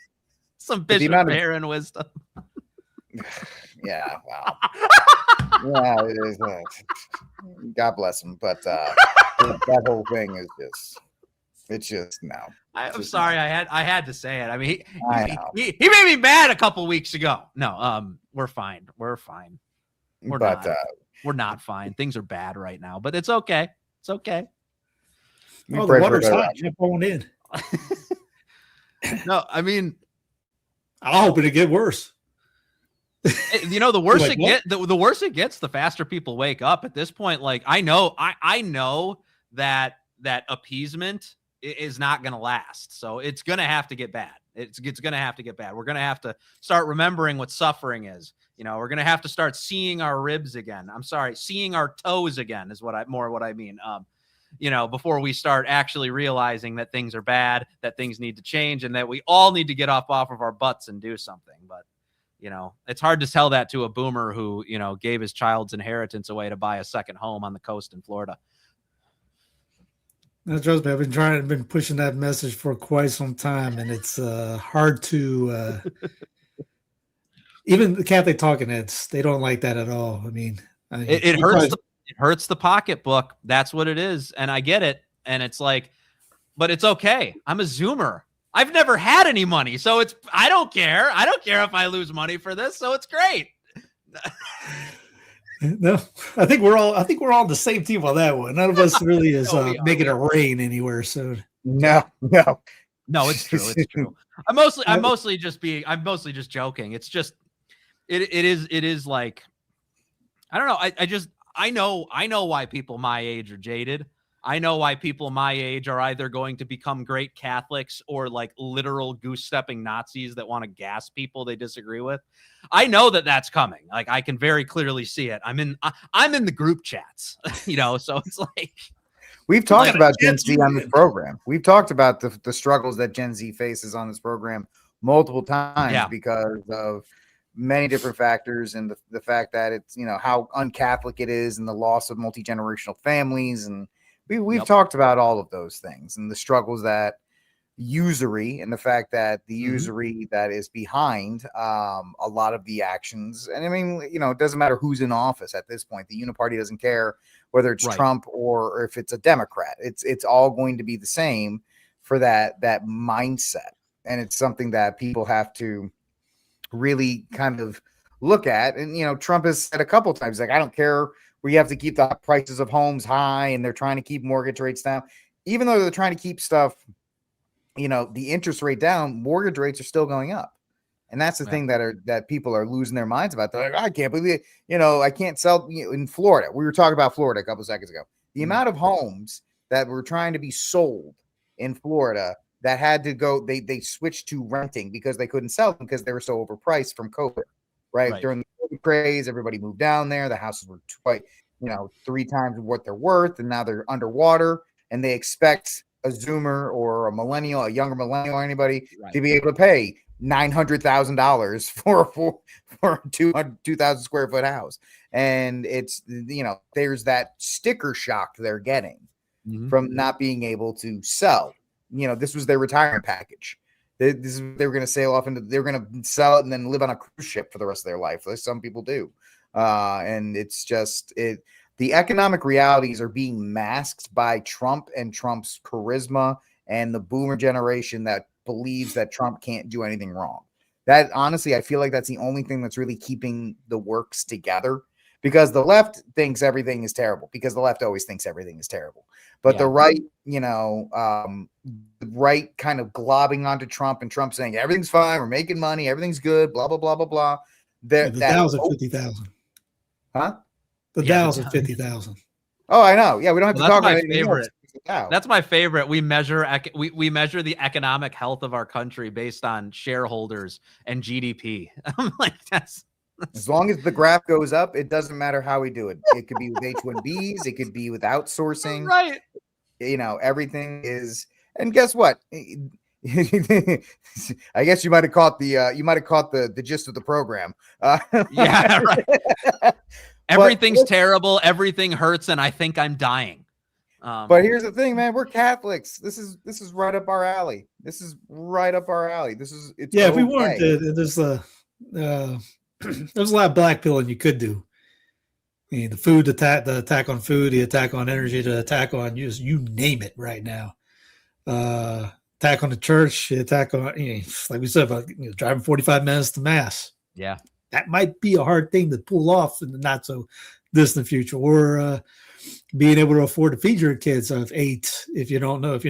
some Bishop Aaron wisdom. Yeah, wow. Yeah, it is. God bless him, but that whole thing is just no. I'm sorry, I had to say it. I mean, he made me mad a couple weeks ago. No, we're fine. We're fine. We're not fine. Things are bad right now, but it's okay. It's okay. The water's hot. Jump on in. No, I mean, I hope it'll get worse. The worse the worse it gets, the faster people wake up. At this point, like I know that appeasement is not going to last. So it's going to have to get bad. It's going to have to get bad. We're going to have to start remembering what suffering is. We're going to have to start seeing our ribs again. I'm sorry, seeing our toes again is what I mean. Before we start actually realizing that things are bad, that things need to change, and that we all need to get off of our butts and do something. But, it's hard to tell that to a boomer who, gave his child's inheritance away to buy a second home on the coast in Florida. No, trust me, I've been pushing that message for quite some time, and it's hard to even the Catholic talking heads, they don't like that at all. I mean, it hurts. It hurts the pocketbook. That's what it is, and I get it. And it's like, but it's okay. I'm a Zoomer. I've never had any money, so I don't care. I don't care if I lose money for this, so it's great. No, I think we're all on the same team on that one. None of us really is making it rain anywhere soon. No, it's true. It's true. I'm mostly just joking. It's just it is like, I don't know. I know why people my age are jaded. I know why people my age are either going to become great Catholics or like literal goose-stepping Nazis that want to gas people they disagree with. I know that that's coming. Like I can very clearly see it. I'm in the group chats, so it's like we've talked about Gen Z on this program. We've talked about the struggles that Gen Z faces on this program multiple times because of many different factors and the fact that it's, how un-Catholic it is and the loss of multi-generational families. And we've talked about all of those things and the struggles that usury and the fact that the usury that is behind a lot of the actions. And I mean, it doesn't matter who's in office at this point. The Uniparty doesn't care whether it's Trump or if it's a Democrat. It's all going to be the same for that mindset. And it's something that people have to really kind of look at. And, Trump has said a couple of times, like, I don't care where you have to keep the prices of homes high and they're trying to keep mortgage rates down, even though they're trying to keep stuff the interest rate down, mortgage rates are still going up. And that's the thing that people are losing their minds about. They're like, I can't believe it. I can't sell in Florida. We were talking about Florida a couple of seconds ago. The amount of homes that were trying to be sold in Florida that had to go, they switched to renting because they couldn't sell them because they were so overpriced from COVID, right? During the COVID craze, everybody moved down there. The houses were quite, 3 times what they're worth, and now they're underwater, and they expect a Zoomer or a millennial, a younger millennial, or anybody to be able to pay $900,000 for a 2,000 square foot house. And it's, there's that sticker shock they're getting from not being able to sell. This was their retirement package. They were going to sail off they were going to sell it and then live on a cruise ship for the rest of their life. Like some people do. And it's just the economic realities are being masked by Trump and Trump's charisma and the boomer generation that believes that Trump can't do anything wrong. That honestly, I feel like that's the only thing that's really keeping the works together, because the left thinks everything is terrible, because the left always thinks everything is terrible. But the right, the right kind of globbing onto Trump, and Trump saying everything's fine, we're making money, everything's good, blah, blah, blah, blah, blah. The Dow's at 50,000. Huh? The Dow's at 50,000. Oh, I know. Yeah, we don't have to talk about anything else. That's my favorite. We measure we measure the economic health of our country based on shareholders and GDP. I'm like, that's as long as the graph goes up, it doesn't matter how we do it. It could be with H-1Bs, it could be with outsourcing. Right. Everything is. And guess what? I guess you might have caught the gist of the program. Yeah, right. Everything's terrible. Everything hurts, and I think I'm dying. But here's the thing, man. We're Catholics. This is right up our alley. It's if we weren't, there's a lot of blackpilling you could do. I mean, the attack on food, the attack on energy, the attack on you name it right now. Attack on the church, the attack on, like we said about driving 45 minutes to mass. Yeah, that might be a hard thing to pull off in the not so distant future, or being able to afford to feed your kids of 8 if you're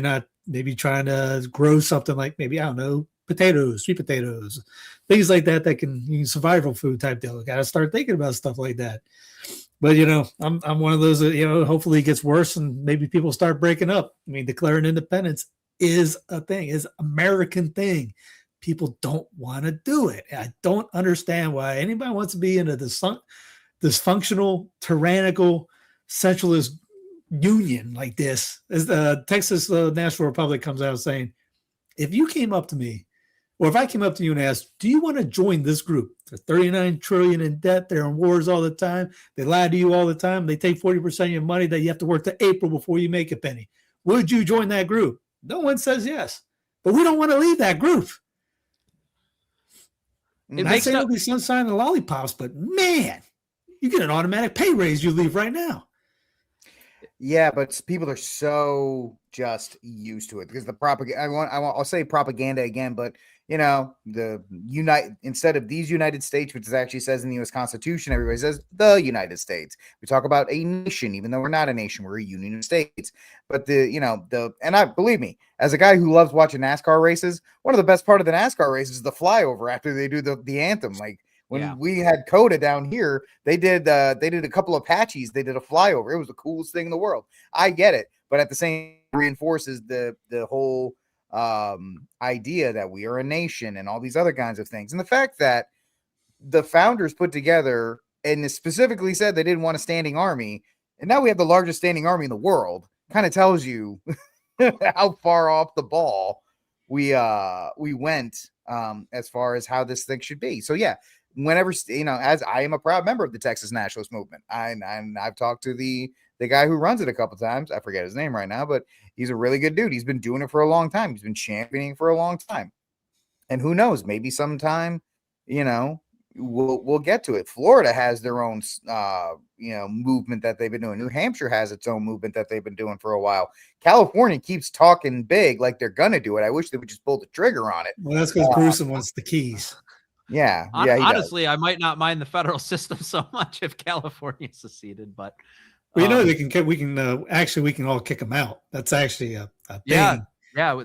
not maybe trying to grow something like maybe, I don't know, potatoes, sweet potatoes, things like that can survival food type deal. Got to start thinking about stuff like that. But I'm one of those that hopefully it gets worse and maybe people start breaking up. I mean, declaring independence is a thing, is American thing. People don't want to do it. I don't understand why anybody wants to be in a dysfunctional, tyrannical, centralist union like this. As the Texas National Republic comes out saying, if you came up to me, or if I came up to you and asked, do you want to join this group? They're 39 trillion in debt. They're in wars all the time. They lie to you all the time. They take 40% of your money that you have to work to April before you make a penny. Would you join that group? No one says yes, but we don't want to leave that group. I say it'll be sunshine and lollipops, but man, you get an automatic pay raise. You leave right now. Yeah, but people are so just used to it because the propaganda. I'll say propaganda again, but instead of these United States, which actually says in the U.S. Constitution, everybody says the United States. We talk about a nation, even though we're not a nation, we're a union of states. But believe me, as a guy who loves watching NASCAR races, one of the best part of the NASCAR races is the flyover after they do the anthem. Like when we had Coda down here, they did a couple of Apaches. They did a flyover. It was the coolest thing in the world. I get it, but at the same time, reinforces the whole idea that we are a nation and all these other kinds of things. And the fact that the founders put together and specifically said they didn't want a standing army, and now we have the largest standing army in the world, kind of tells you how far off the ball we went as far as how this thing should be. So yeah, whenever as I am a proud member of the Texas Nationalist Movement, I've talked to the guy who runs it a couple times. I forget his name right now, but he's a really good dude. He's been doing it for a long time. He's been championing for a long time. And who knows, maybe sometime, we'll get to it. Florida has their own, movement that they've been doing. New Hampshire has its own movement that they've been doing for a while. California keeps talking big like they're going to do it. I wish they would just pull the trigger on it. Well, that's because Gruesome wants the keys. Yeah. Honestly, I might not mind the federal system so much if California seceded, but we can all kick them out. That's actually a thing. Yeah, Yeah.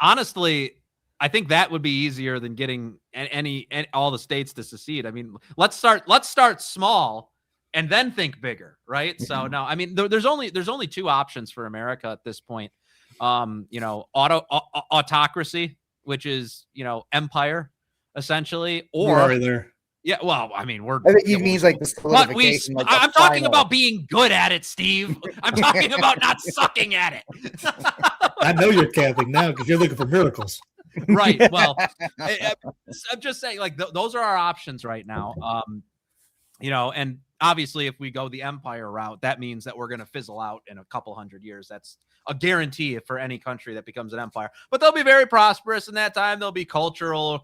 Honestly, I think that would be easier than getting any all the states to secede. I mean, let's start small and then think bigger, right? So no, I mean, there's only two options for America at this point. Autocracy, which is empire, essentially, or We're there. yeah. Well, I mean, I think he means like the solidification. I'm talking about being good at it, Steve. I'm talking about not sucking at it. I know you're Catholic now because you're looking for miracles. Right. Well, I'm just saying, like, those are our options right now. And obviously, if we go the empire route, that means that we're going to fizzle out in a couple hundred years. That's a guarantee for any country that becomes an empire. But they'll be very prosperous in that time. There'll be cultural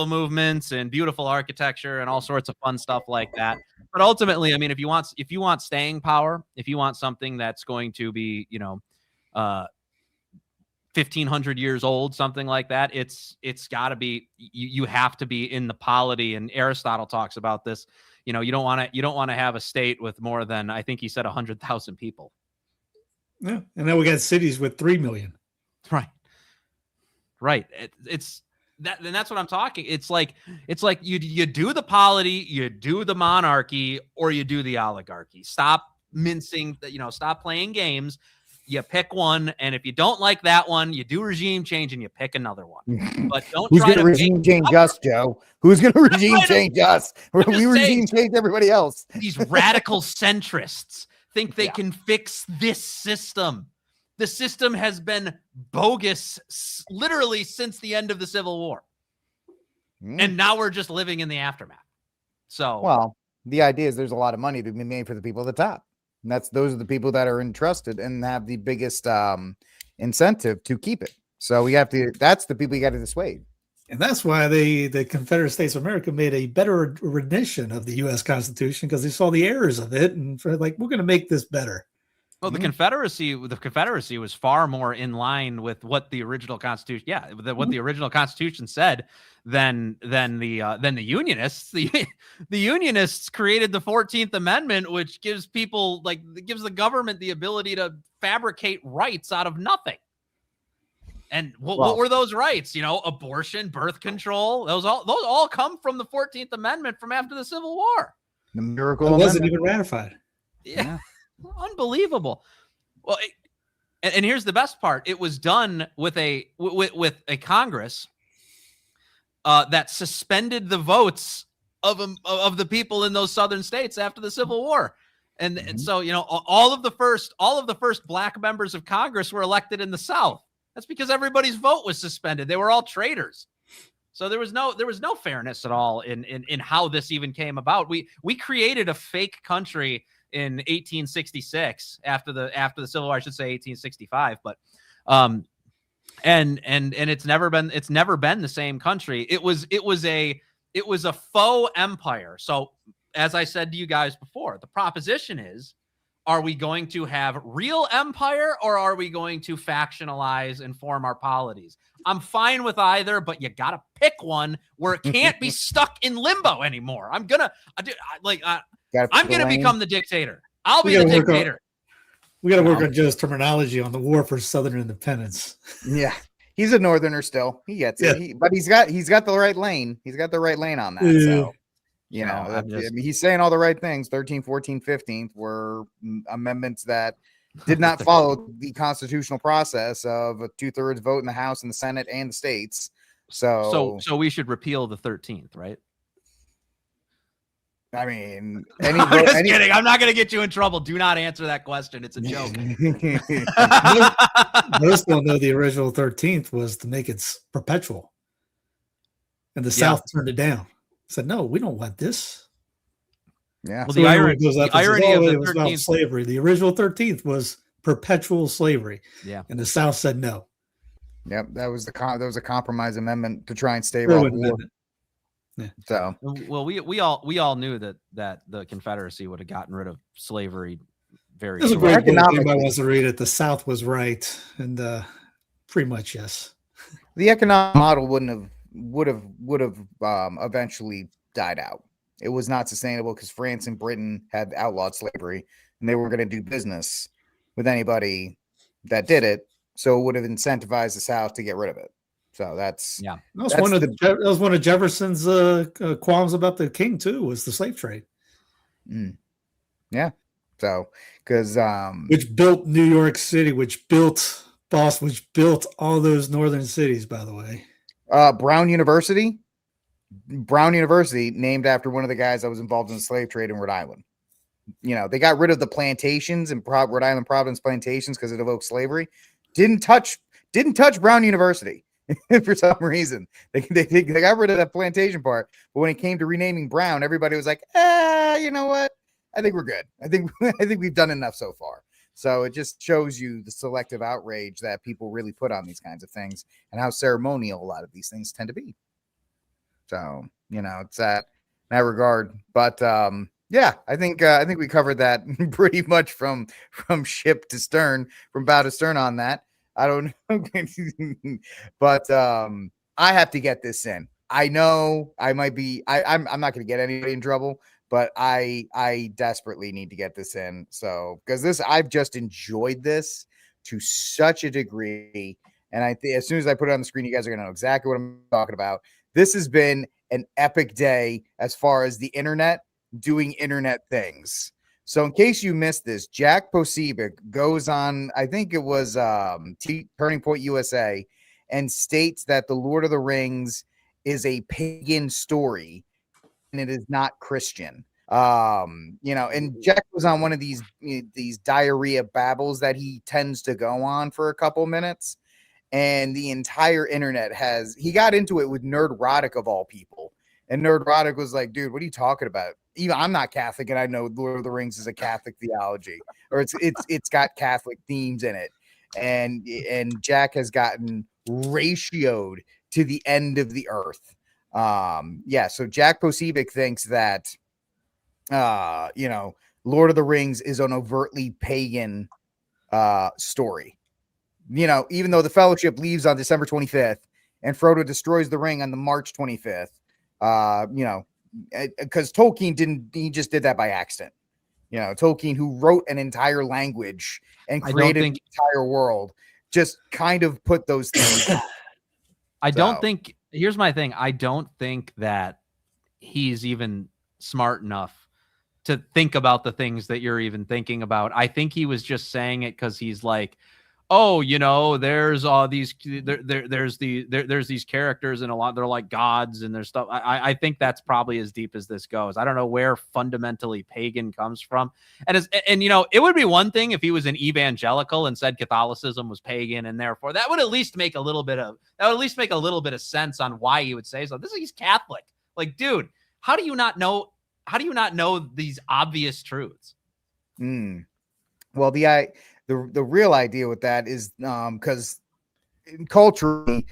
movements and beautiful architecture and all sorts of fun stuff like that. But ultimately, I mean, if you want staying power, if you want something that's going to be, 1,500 years old, something like that, it's got to be, you have to be in the polity. And Aristotle talks about this. You don't want to have a state with more than, I think he said, 100,000 people. Yeah, and then we got cities with 3 million. Right. It's that, and that's what I'm talking. It's like you do the polity, you do the monarchy, or you do the oligarchy. Stop mincing, stop playing games. You pick one, and if you don't like that one, you do regime change and you pick another one. But don't Who's try to regime change us, Joe? Who's going to regime change us? We regime change everybody else. These radical centrists think they can fix this system. The system has been bogus literally since the end of the Civil War. And now we're just living in the aftermath. So, well, the idea is there's a lot of money to be made for the people at the top. And those are the people that are entrusted and have the biggest incentive to keep it. So that's the people you got to dissuade. And that's why the Confederate States of America made a better rendition of the U.S. Constitution, because they saw the errors of it and we're going to make this better. Well, the Confederacy was far more in line with what the original Constitution, what the original Constitution said than the Unionists. The Unionists created the 14th Amendment, which gives the government the ability to fabricate rights out of nothing. And what were those rights? Abortion, birth control. Those all come from the 14th Amendment from after the Civil War. The miracle it wasn't even ratified. Yeah. Unbelievable. Well, and here's the best part: it was done with a Congress that suspended the votes of the people in those southern states after the Civil War, and so all of the first black members of Congress were elected in the South. That's because everybody's vote was suspended. They were all traitors. So there was no fairness at all in how this even came about. We created a fake country in 1866 after the Civil War. I should say 1865, but and it's never been the same country. It was a faux empire. So as I said to you guys before, the proposition is, are we going to have real empire or are we going to factionalize and form our polities? I'm fine with either, but you got to pick one where it can't be stuck in limbo anymore. I'm going to become the dictator. I'll be the dictator. We got to work on Joe's terminology on the war for Southern independence. Yeah. He's a Northerner still. He gets it. But he's got the right lane. He's got the right lane on that. So, he's saying all the right things. 13th, 14th, 15th were amendments that did not follow the constitutional process of a 2/3 vote in the House and the Senate and the states. So we should repeal the 13th, right? I mean, I'm just kidding. I'm not going to get you in trouble. Do not answer that question. It's a joke. Most don't know the original 13th was to make it perpetual. And the South turned it down. Said, no, we don't want this. Yeah. Well, the irony of the 13th about slavery. The original 13th was perpetual slavery. Yeah. And the South said no. Yep. That was a compromise amendment to try and stave off war. Yeah. So we all knew that the Confederacy would have gotten rid of slavery very soon. Great Anybody wants to read it, the South was right, and pretty much yes. The economic model would have eventually died out. It was not sustainable because France and Britain had outlawed slavery, and they were going to do business with anybody that did it. So it would have incentivized the South to get rid of it. So that's Yeah. That was one of Jefferson's qualms about the king too, was the slave trade. Yeah. So because which built New York City, which built Boston, which built all those northern cities, by the way. Brown University named after one of the guys that was involved in the slave trade in Rhode Island. You know, they got rid of the plantations and Rhode Island Providence plantations because it evoked slavery. Didn't touch Brown University for some reason. They got rid of that plantation part, but when it came to renaming Brown, everybody was like, you know what? I think we're good. I think we've done enough so far. So it just shows you the selective outrage that people really put on these kinds of things and how ceremonial a lot of these things tend to be. So, you know, it's that regard. But yeah, I think we covered that pretty much from ship to stern, from bow to stern on that. I don't know. But I have to get this in. I know I might be I'm not going to get anybody in trouble, but I desperately need to get this in. So because I've just enjoyed this to such a degree, and I think as soon as I put it on the screen, you guys are going to know exactly what I'm talking about. This has been an epic day as far as the internet doing internet things. So in case you missed this, Jack Posebic goes on, I think it was Turning Point USA, and states that the Lord of the Rings is a pagan story and it is not Christian. You know, and Jack was on one of these diarrhea babbles that he tends to go on for a couple minutes, and the entire internet he got into it with Nerdrotic of all people, and Nerdrotic was like, dude, what are you talking about? Even I'm not Catholic, and I know Lord of the Rings is a Catholic theology, or it's got Catholic themes in it, and Jack has gotten ratioed to the end of the earth. Yeah, so Jack Posebic thinks that you know, Lord of the Rings is an overtly pagan story. You know, even though the Fellowship leaves on December 25th and Frodo destroys the ring on the March 25th, you know, because Tolkien he just did that by accident. You know, Tolkien, who wrote an entire language and created an entire world, just kind of put those things. Here's my thing. I don't think that he's even smart enough to think about the things that you're even thinking about. I think he was just saying it because he's like, oh, you know, there's all these there's these characters and a lot, they're like gods and there's stuff. I think that's probably as deep as this goes. I don't know where fundamentally pagan comes from. And you know, it would be one thing if he was an evangelical and said Catholicism was pagan, and therefore that would at least make a little bit of sense on why he would say so. He's Catholic. Like, dude, how do you not know these obvious truths? Well, the real idea with that is because culturally,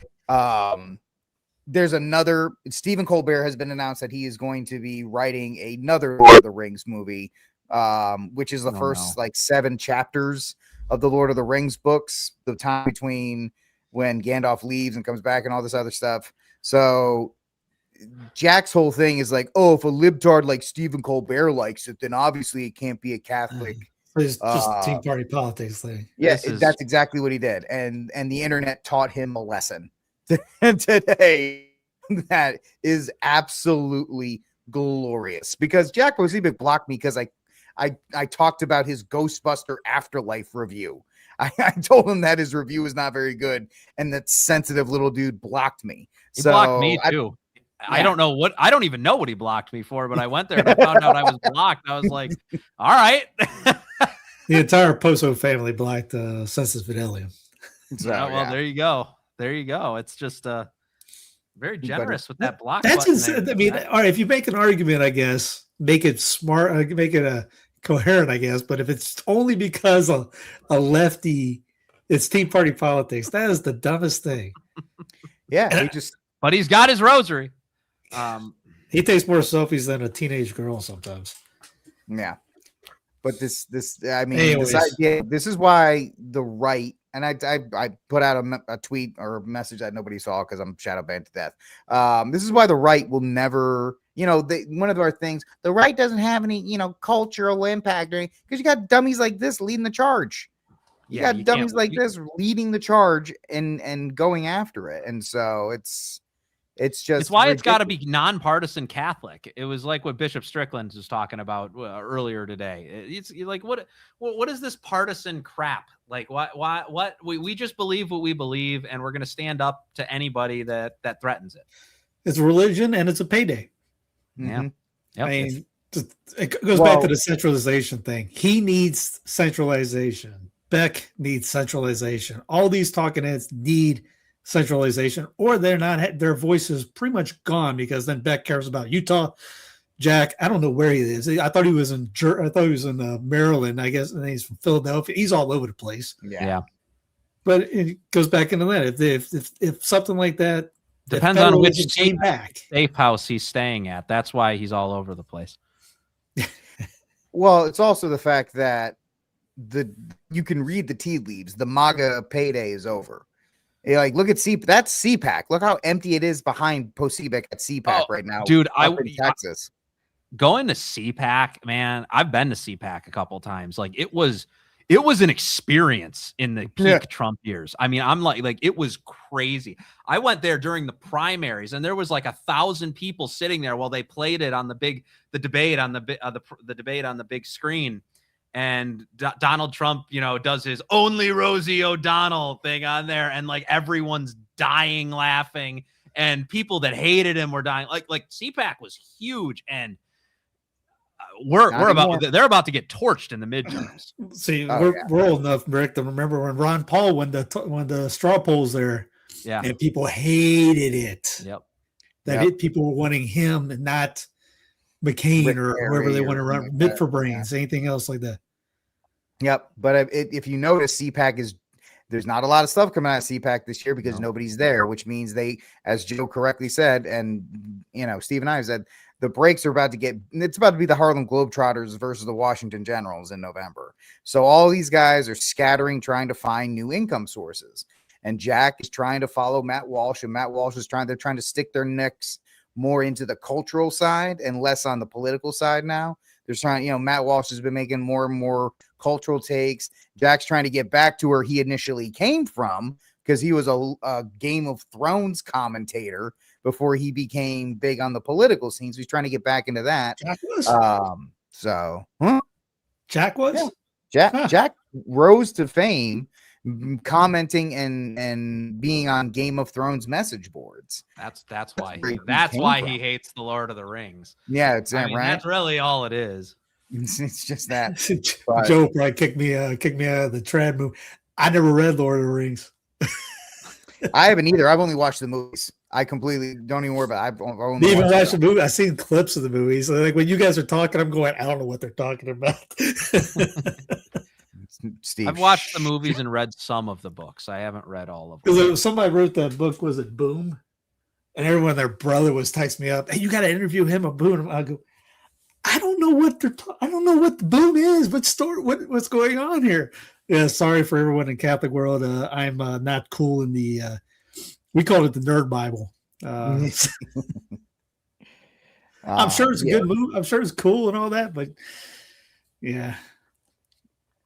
there's another. Stephen Colbert has been announced that he is going to be writing another Lord of the Rings movie, which is the first like 7 chapters of the Lord of the Rings books, the time between when Gandalf leaves and comes back and all this other stuff. So Jack's whole thing is like, oh, if a libtard like Stephen Colbert likes it, then obviously it can't be a Catholic. It's just Tea Party politics thing. Yeah, that's exactly what he did. And the internet taught him a lesson today that is absolutely glorious, because Jack Posebic blocked me because I talked about his Ghostbuster Afterlife review. I told him that his review was not very good, and that sensitive little dude blocked me. He blocked me too. I don't even know what he blocked me for, but I went there and I found out I was blocked. I was like, all right. The entire Poso family blocked Census Fidelio. So, well, there you go. There you go. It's just very generous with that block. That's insane. I mean, all right, if you make an argument, I guess, make it smart, make it coherent, I guess. But if it's only because a lefty, it's Tea Party politics, that is the dumbest thing. Yeah, but he's got his rosary. He takes more selfies than a teenage girl sometimes. Yeah. But this idea, this is why the right, and I put out a tweet or a message that nobody saw because I'm shadow banned to death. This is why the right will never, you know, one of our things, the right doesn't have any, you know, cultural impact or anything, because you got dummies like this leading the charge. You got dummies like this leading the charge and going after it. And so it's just it's why ridiculous. It's got to be nonpartisan Catholic. It was like what Bishop Strickland was talking about earlier today. It's like, what is this partisan crap? Like, what we just believe what we believe, and we're going to stand up to anybody that threatens it. It's religion and it's a payday. Yeah. Yep. I mean, it goes back to the centralization thing. He needs centralization. Beck needs centralization. All these talking heads need centralization, or they're not. Their voice is pretty much gone because then Beck cares about Utah. Jack, I don't know where he is. I thought he was in. Maryland. I guess, and he's from Philadelphia. He's all over the place. Yeah. But it goes back into that. If something like that depends on which safe house he's staying at. That's why he's all over the place. Well, it's also the fact that you can read the tea leaves. The MAGA payday is over. Like, look at that's CPAC. Look how empty it is behind Posebic at CPAC right now, dude. In Texas. Going to CPAC, man. I've been to CPAC a couple times. Like, it was an experience in the peak Trump years. I mean, I'm like it was crazy. I went there during the primaries, and there was like 1,000 people sitting there while they played it on the debate on the big screen. And Donald Trump, does his only Rosie O'Donnell thing on there, and like everyone's dying laughing, and people that hated him were dying. Like CPAC was huge, and they're about to get torched in the midterms. See, we're old enough, Rick, to remember when Ron Paul won the straw polls there. Yeah, and people hated it. Yep. People were wanting him and not McCain or whoever they want to run, Mitt for brains, anything else like that. Yep. But if you notice, CPAC there's not a lot of stuff coming out of CPAC this year because nobody's there, which means they, as Joe correctly said, and Steve and I said, the breaks are it's about to be the Harlem Globetrotters versus the Washington Generals in November. So all these guys are scattering, trying to find new income sources. And Jack is trying to follow Matt Walsh, and Matt Walsh is trying to stick their necks more into the cultural side and less on the political side now. They're trying, Matt Walsh has been making more and more cultural takes. Jack's trying to get back to where he initially came from because he was a Game of Thrones commentator before he became big on the political scene. So he's trying to get back into that. Jack was? Jack was? Yeah. Jack rose to fame commenting and being on Game of Thrones message boards. That's why he hates the Lord of the Rings. Yeah, right. That's really all it is. It's just that. Joe probably kicked me out of the trad movie. I never read Lord of the Rings. I haven't either. I've only watched the movies. I completely don't even worry about it. I've only even watched the movie. I've seen clips of the movies. So like when you guys are talking, I'm going, I don't know what they're talking about. Steve. I've watched the movies and read some of the books. I haven't read all of them. Somebody wrote that book, was it Boom? And everyone, their brother was texting me up, hey, you got to interview him on Boom. I go, I don't know what I don't know what the Boom is. What's going on here? Yeah, sorry for everyone in Catholic world. I'm not cool in the we call it the Nerd Bible. I'm sure it's a good movie. I'm sure it's cool and all that, but yeah.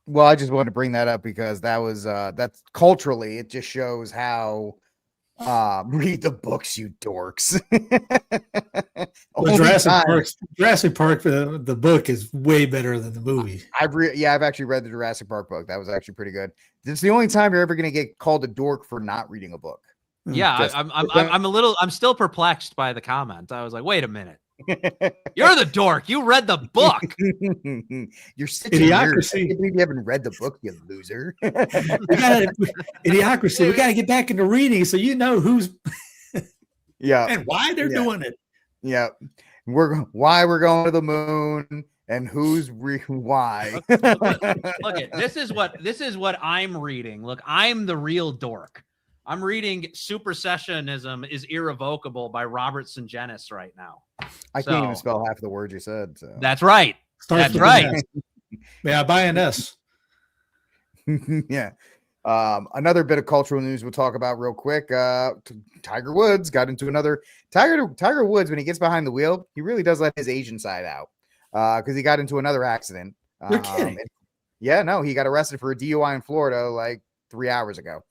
Well, I just wanted to bring that up because that's culturally, it just shows how read the books, you dorks. Jurassic Park the book is way better than the movie. I've actually read the Jurassic Park book. That was actually pretty good. It's the only time you're ever going to get called a dork for not reading a book. Yeah, I'm still perplexed by the comment. I was like, wait a minute. You're the dork. You read the book. You're such Idiocracy. I can't believe you haven't read the book, you loser. Idiocracy. We got to get back into reading so you know who's and why they're doing it. Yeah. Why we're going to the moon and who's why. Look, this is what I'm reading. Look, I'm the real dork. I'm reading Supersessionism is Irrevocable by Robert Sungenis right now. I can't even spell half of the words you said. So. That's right. That's right. Yeah, by an S. Yeah. Another bit of cultural news we'll talk about real quick. Tiger Woods got into another Tiger Woods. When he gets behind the wheel, he really does let his Asian side out because he got into another accident. You're kidding. Yeah, no, he got arrested for a DUI in Florida like 3 hours ago.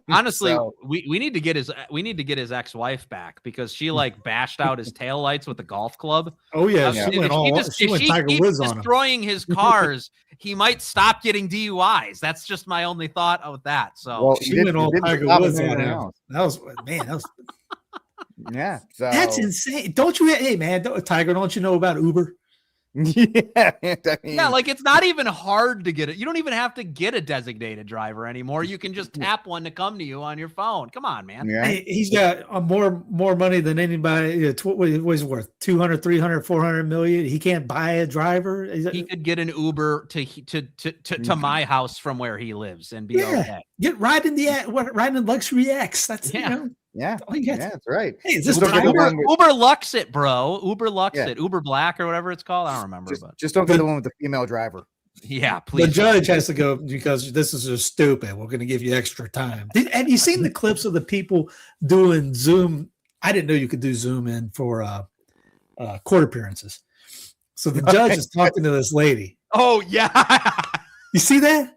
Honestly, So, we need to get his ex-wife back because she like bashed out his taillights with a golf club. Oh yeah, Yeah. she went Tiger keeps Woods on him. destroying his cars, he might stop getting DUIs. That's just my only thought of that. So well, She went all didn't Tiger stop Woods on anything him. else. That was man. That was Yeah, so that's insane. Don't you? Hey man, Tiger, don't you know about Uber? yeah, I mean, yeah, like it's not even hard to get it. You don't even have to get a designated driver anymore. You can just tap one to come to you on your phone. Come on, man. yeah. Hey, he's got more money than anybody. What is he worth? 200, 300, 400 million. He can't buy a driver. He could get an Uber to my house from where he lives and be okay. Get right in luxury X. That's Yeah, all you got. yeah, that's right. Hey, is this Just don't get the Tiger? one with- Uber Lux it, bro. Uber Lux Yeah. it. Uber Black or whatever it's called. I don't remember, but just don't get the one with the female driver. yeah, please. The judge has to go because this is just stupid. We're going to give you extra time. Have you seen the clips of the people doing Zoom? I didn't know you could do Zoom in for court appearances. So the judge is talking to this lady. Oh yeah. You see that?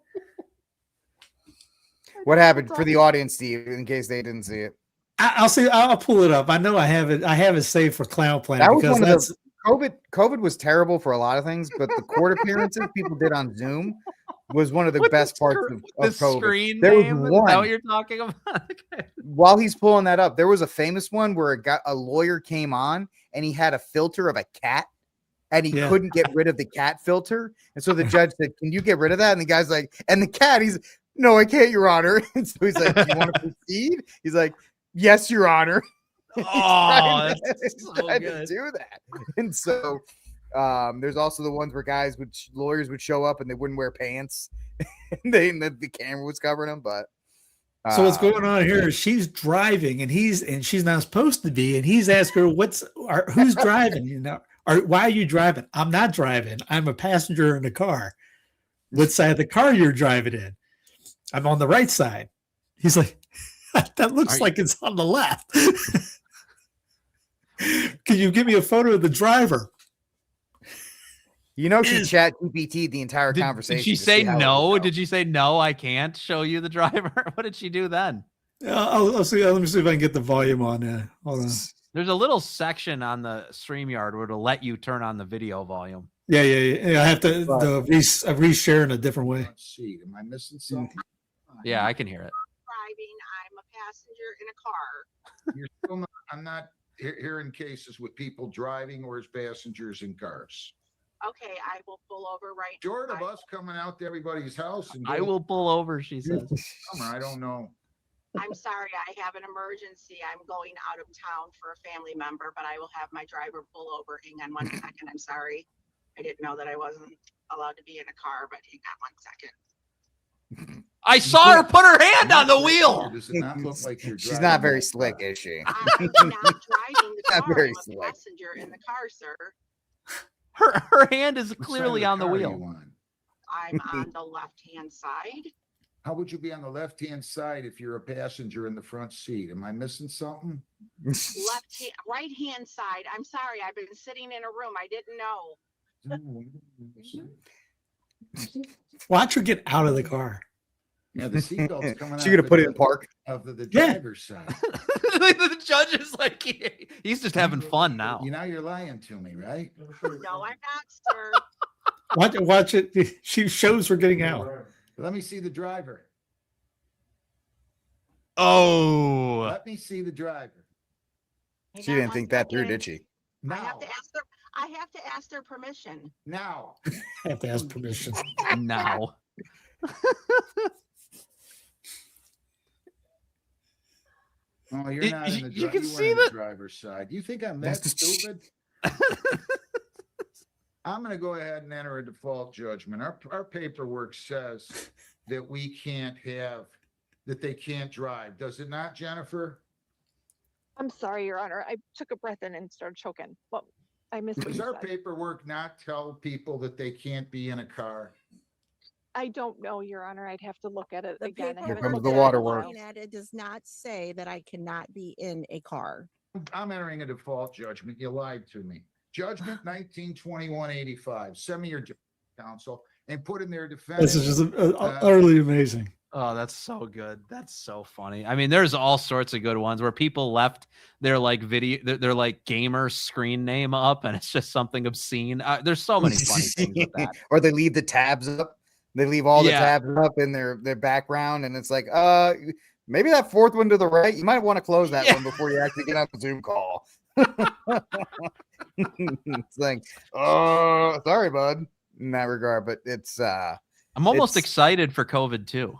What happened for the audience, Steve, in case they didn't see it? I'll see. I'll pull it up. I know I have it. I have it saved for Clown Planet That was because one of that's COVID was terrible for a lot of things, but the court appearances people did on Zoom was one of the best parts of the COVID. screen There was name? Is one. that what you're talking about? While he's pulling that up, there was a famous one where a lawyer came on and he had a filter of a cat and he couldn't get rid of the cat filter. And so the judge said, "Can you get rid of that?" And the guy's like, "And the cat?" He's, "No, I can't, Your Honor." And so he's like, "Do you want to proceed?" He's like, "Yes, Your Honor." Oh, that's so to good. do that. And so there's also the ones where lawyers would show up and they wouldn't wear pants and the camera was covering them. But so what's going on here is she's driving and she's not supposed to be, and he's asked her who's driving, why are you driving? I'm not driving. I'm a passenger in the car. What side of the car you're driving in? I'm on the right side. He's like, that looks like it's on the left. Can you give me a photo of the driver? she chat GPT the entire conversation. Did she say no? Did she say no? I can't show you the driver. What did she do then? I'll see. Let me see if I can get the volume on there. Hold on. There's a little section on the StreamYard where it'll let you turn on the video volume. Yeah. I have to reshare in a different way. Let's see. Am I missing something? Yeah, I can hear it. Driving, I'm a passenger in a car. You're still not, I'm not hearing cases with people driving or as passengers in cars. Okay, I will pull over right Short of us coming out to everybody's house and I will pull over, she says. I don't know. I'm sorry, I have an emergency. I'm going out of town for a family member, but I will have my driver pull over. Hang on 1 second. I'm sorry. I didn't know that I wasn't allowed to be in a car, but hang on 1 second. I saw her put her hand on the wheel. Does it not look like you're She's driving not very that slick, car? is she? I'm not driving the Not car. very I'm a slick. passenger in the car, sir. Her hand is What clearly side of on the car are you wheel. on? I'm on the left-hand side. How would you be on the left-hand side if you're a passenger in the front seat? Am I missing something? Right-hand side. I'm sorry. I've been sitting in a room. I didn't know. Watch her get out of the car. Yeah, the seatbelt's coming out. She gonna put it in park. Of the Yeah. driver's side. The judge is like, he's just having fun now. You're lying to me, right? No, I'm not, sir. Watch it. She shows her getting out. Let me see the driver. Oh, Let me see the driver. Hang She on didn't 1 think that through, second. did she? I Now, have to ask their permission. now. I have to ask permission. no. Oh, you're not in the You can you weren't see in the the- driver's side. You think I'm that stupid? I'm going to go ahead and enter a default judgment. Our paperwork says that they can't drive. Does it not, Jennifer? I'm sorry, Your Honor. I took a breath in and started choking. Well, I missed what Does you our said. paperwork not tell people that they can't be in a car? I don't know, Your Honor. I'd have to look at it The again. I paperwork haven't comes looked the at it in a waterwork. while. looking at it does not say that I cannot be in a car. I'm entering a default judgment. You lied to me. Judgment 1921-85. Send me your counsel. and put in their defense. This is just utterly amazing. Oh, that's so good. That's so funny. I mean, there's all sorts of good ones where people left their like video, their like gamer screen name up, and it's just something obscene. There's so many funny things with that. Or they leave the tabs up. They leave all the tabs up in their background, and it's like, maybe that fourth one to the right, you might want to close that one before you actually get on the Zoom call. It's like, oh, sorry, bud, in that regard. But it's I'm almost excited for COVID too.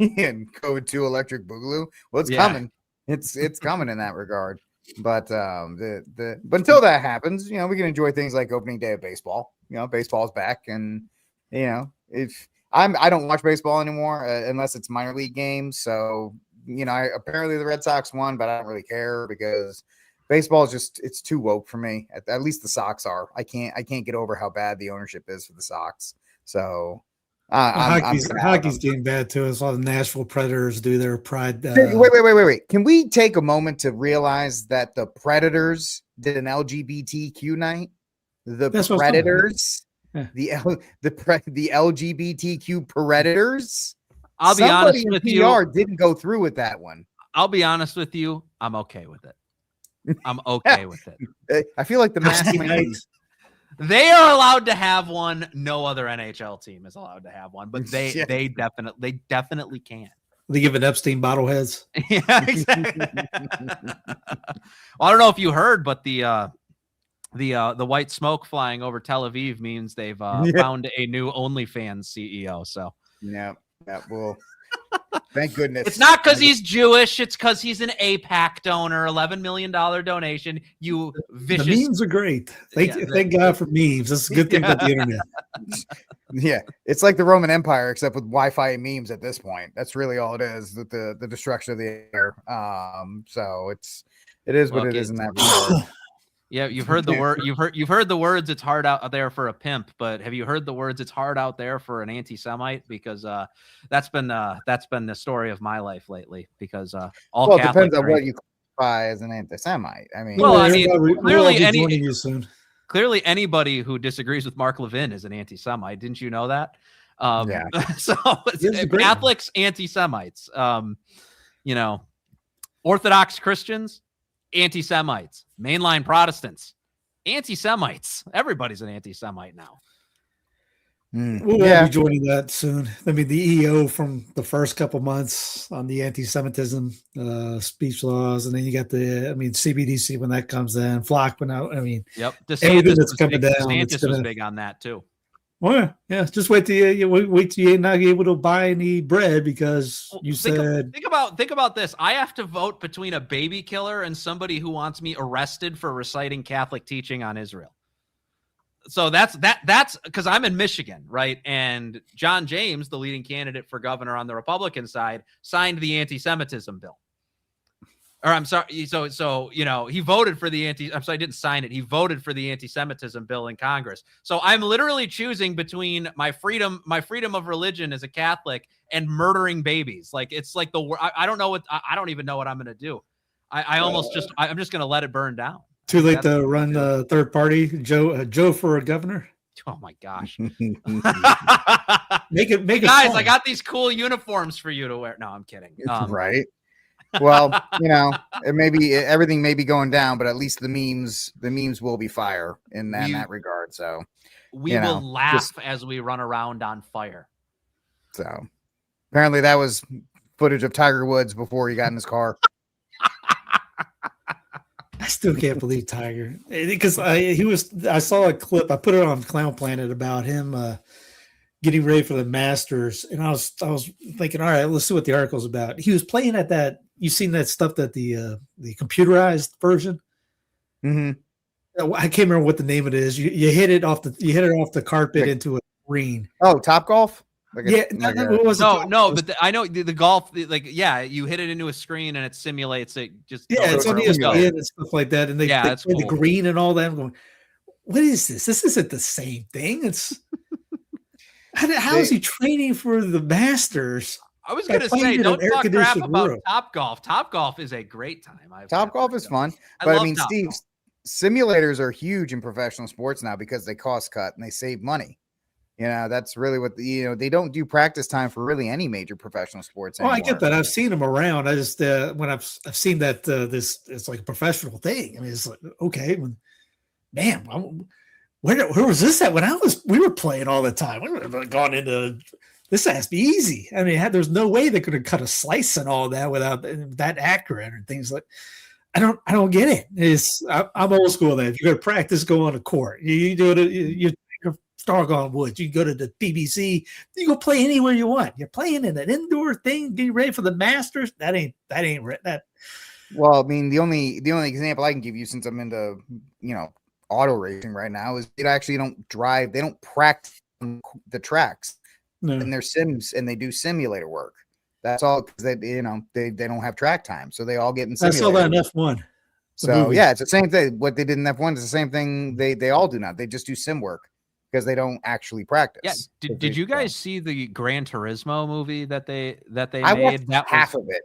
And COVID 2 electric boogaloo. Well, it's coming. It's coming in that regard. But but until that happens, you know, we can enjoy things like opening day of baseball. You know, baseball's back, and you know, if I don't watch baseball anymore unless it's minor league games. So you know, apparently the Red Sox won, but I don't really care because baseball is just it's too woke for me. At least the Sox are. I can't get over how bad the ownership is for the Sox. So. Hockey's getting bad too. I saw the Nashville Predators do their pride. Wait. Can we take a moment to realize that the Predators did an LGBTQ night? The Predators, the LGBTQ Predators. I'll be honest with you. Didn't go through with that one. I'll be honest with you. I'm okay with it. I'm okay with it. I feel like the masculine. They are allowed to have one. No other NHL team is allowed to have one, but they definitely can. They give it Epstein bottleheads. Yeah, exactly. Well, I don't know if you heard, but the white smoke flying over Tel Aviv means they've found a new OnlyFans CEO. So yeah, well, thank goodness. It's not because he's Jewish. It's because he's an APAC donor. $11 million donation. You vicious. The memes are great. Thank God for memes. That's a good thing about the internet. Yeah, it's like the Roman Empire, except with Wi-Fi and memes at this point. That's really all it is. The destruction of the air. So it is what it is in that regard. Yeah, you've heard the word. You've heard the words. It's hard out there for a pimp, but have you heard the words? It's hard out there for an anti-Semite, because that's been the story of my life lately. Because all it depends on what you classify as an anti-Semite. I mean, clearly anybody who disagrees with Mark Levin is an anti-Semite. Didn't you know that? So Catholics, anti-Semites. You know, Orthodox Christians, anti-Semites. Mainline Protestants, anti-Semites. Everybody's an anti-Semite now. We'll be joining that soon. I mean, the EO from the first couple months on the anti-Semitism speech laws, and then you got CBDC when that comes in, Flock when out. I mean, everything that's coming down. DeSantis was big on that too. Well, yeah, just wait till you're not able to buy any bread because you said. Think about this. I have to vote between a baby killer and somebody who wants me arrested for reciting Catholic teaching on Israel. So that's because I'm in Michigan, right? And John James, the leading candidate for governor on the Republican side, signed the anti-Semitism bill. Or I'm sorry, so you know, he voted for the I didn't sign it. He voted for the anti-Semitism bill in Congress. So I'm literally choosing between my freedom of religion as a Catholic and murdering babies. Like, it's like I don't know what I don't even know what I'm going to do. I'm just going to let it burn down. Too late to run third party, Joe for a governor. Oh my gosh. Make it guys, fun. I got these cool uniforms for you to wear. No, I'm kidding. Right. Well, you know, everything may be going down, but at least the memes will be fire in that regard. So we will laugh as we run around on fire. So apparently that was footage of Tiger Woods before he got in his car. I still can't believe Tiger, because I saw a clip. I put it on Clown Planet about him getting ready for the Masters, and I was thinking, all right, let's see what the article's about. He was playing at that. You've seen that stuff, that the computerized version. Mm-hmm. I can't remember what the name of it is. You hit it off the carpet into a green. Oh, Top Golf. But I know the golf. You hit it into a screen and it simulates it. It's on ESPN and stuff like that. And they play the green and all that. I'm going, what is this? This isn't the same thing. It's how is he training for the Masters? I was going to say, don't talk crap about Top Golf. Top Golf is a great time. Top Golf is fun. But I mean, Steve, simulators are huge in professional sports now because they cost cut and they save money. That's really what they don't do practice time for really any major professional sports Oh, anymore. I get that. I've seen them around. I just when I've seen that this it's like a professional thing. I mean, it's like okay, man, where was this at when we were playing all the time? We would have gone into this has to be easy. I mean, there's no way they could have cut a slice and all that without that accurate and things like. I don't get it. I'm old school. That if you go to practice, go on a court. You do it. You Stargone Woods. You go to the PBC. You go play anywhere you want. You're playing in an indoor thing, getting ready for the Masters. That ain't that. Well, I mean, the only example I can give you, since I'm into auto racing right now, is they actually don't drive. They don't practice on the tracks in their sims, and they do simulator work. That's all because they don't have track time, so they all get in simulator. I saw that in F1. So yeah, it's the same thing. What they did in F1 is the same thing they all do now. They just do sim work because they don't actually practice. Yeah. Did you guys see the Gran Turismo movie that they I made? Watched half of it.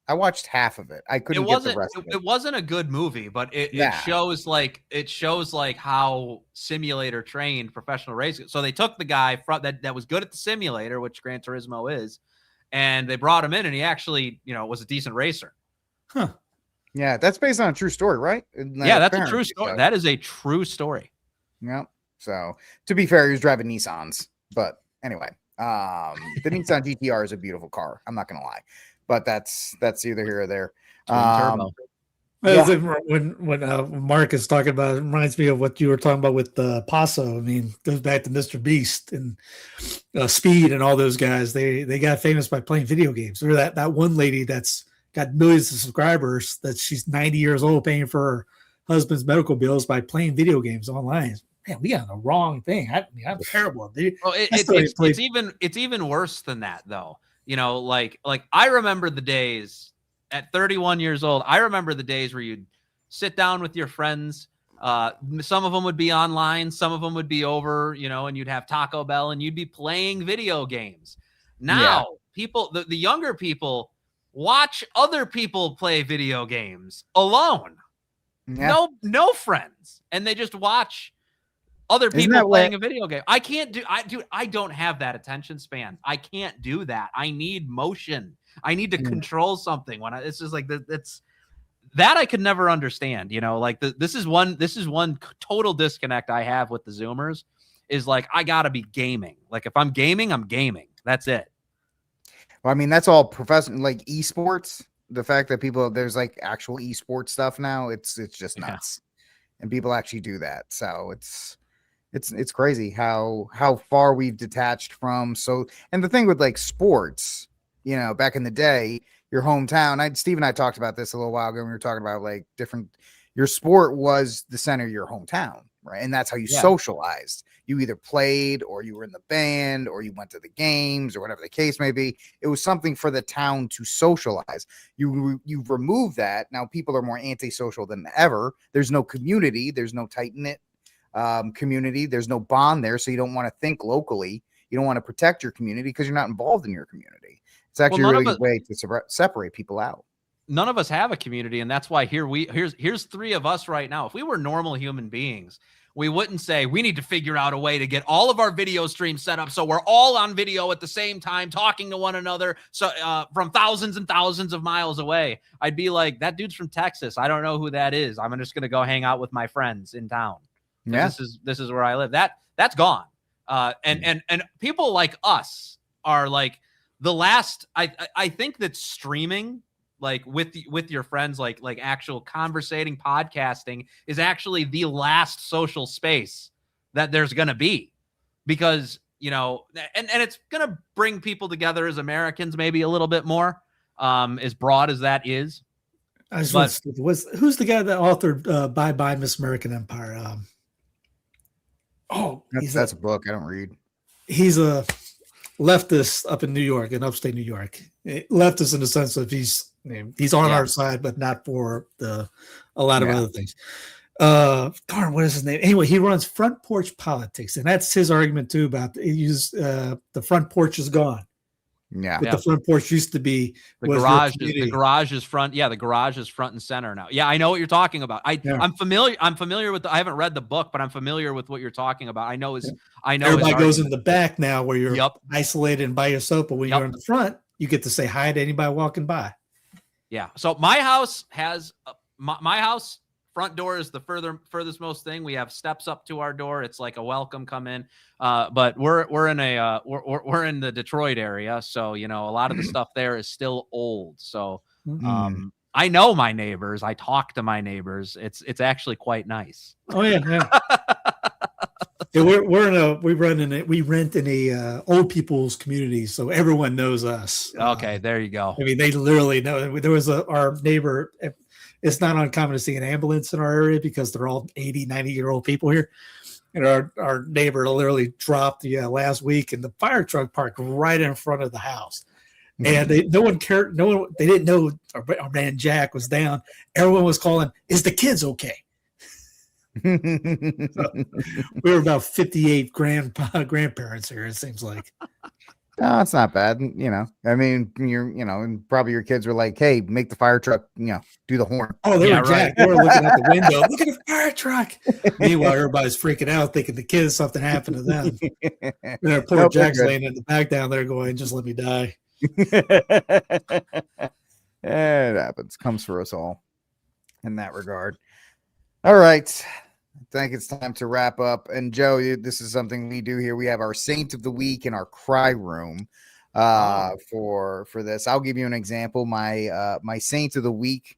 I watched half of it. I couldn't get the rest of it. It wasn't a good movie, but it shows like how simulator trained professional racing. So they took the guy that was good at the simulator, which Gran Turismo is, and they brought him in, and he actually was a decent racer. Huh. Yeah, that's based on a true story, right? Yeah, that's a true story. That is a true story. Yeah. So to be fair, he was driving Nissans, but anyway, the Nissan GTR is a beautiful car. I'm not gonna lie, but that's either here or there. When Mark is talking about it, reminds me of what you were talking about with Paso. I mean, goes back to Mr. Beast and Speed and all those guys. They got famous by playing video games. Or that one lady that's got millions of subscribers that she's 90 years old paying for her husband's medical bills by playing video games online. Man, we got the wrong thing. I'm terrible. Well, it's even worse than that though. Like I remember the days at 31 years old. I remember the days where you'd sit down with your friends. Some of them would be online, some of them would be over, and you'd have Taco Bell and you'd be playing video games. Now, people, the younger people watch other people play video games alone. Yeah. No friends. And they just watch other people playing a video game. I don't have that attention span. I can't do that. I need motion. I need to control something it's just like it's that I could never understand, this is one total disconnect I have with the Zoomers is like, I gotta be gaming. Like if I'm gaming, I'm gaming. That's it. Well, I mean, that's all professional, like esports. The fact that there's like actual esports stuff now, it's just nuts. Yeah. And people actually do that. So it's crazy how far we've detached from. And the thing with like sports, back in the day, your hometown, Steve and I talked about this a little while ago when we were talking about like your sport was the center of your hometown, right? And that's how you socialized. You either played or you were in the band or you went to the games or whatever the case may be. It was something for the town to socialize. You remove that. Now people are more antisocial than ever. There's no community. There's no tight-knit community. There's no bond there. So you don't want to think locally. You don't want to protect your community because you're not involved in your community. It's actually a really good way to separate people out. None of us have a community, and that's why here's three of us right now. If we were normal human beings, we wouldn't say we need to figure out a way to get all of our video streams set up so we're all on video at the same time talking to one another, so from thousands and thousands of miles away. I'd be like, that dude's from Texas. I don't know who that is. I'm just gonna go hang out with my friends in town. Yeah, this is where I live. That's gone. And people like us are like the last. I think that streaming, like with your friends, like actual conversating, podcasting is actually the last social space that there's going to be, because, and it's going to bring people together as Americans, maybe a little bit more, as broad as that is. Who's the guy that authored Bye Bye Miss American Empire? That's a book I don't read. He's a leftist up in New York, in upstate New York. Leftist in the sense of he's on our side, but not for a lot of other things. What is his name? Anyway, he runs Front Porch Politics, and that's his argument too about the front porch is gone. Yeah. But the front porch used to be The was your garage community. the garage is front. Yeah, the garage is front and center now. Yeah, I know what you're talking about. I'm familiar with I haven't read the book, but I'm familiar with what you're talking about. I know Everybody goes in the back now where you're Yep. isolated and by yourself, but when you're in the front, you get to say hi to anybody walking by. Yeah. So my house has my house front door is the furthest most thing. We have steps up to our door. It's like a welcome, come in. But we're in the Detroit area, so a lot of the stuff there is still old. So I know my neighbors. I talk to my neighbors. It's actually quite nice. Oh yeah. Yeah, we rent in a old people's community, so everyone knows us. Okay, there you go. I mean, they literally know. There was our neighbor. It's not uncommon to see an ambulance in our area because they're all 80, 90-year-old people here. And our neighbor literally dropped last week, and the fire truck parked right in front of the house. And no one cared. They didn't know our man Jack was down. Everyone was calling, "Is the kids okay?" So, we were about 58 grandparents here, it seems like. No, it's not bad. I mean, and probably your kids were like, "Hey, make the fire truck, do the horn." Oh, they were Jack. They were looking out the window. Look at the fire truck. Meanwhile, everybody's freaking out, thinking the kids, something happened to them. And poor Jack's laying in the back down there going, "Just let me die." It happens. Comes for us all in that regard. All right. I think it's time to wrap up. And Joe, this is something we do here. We have our Saint of the Week in our cry room for this. I'll give you an example. My Saint of the Week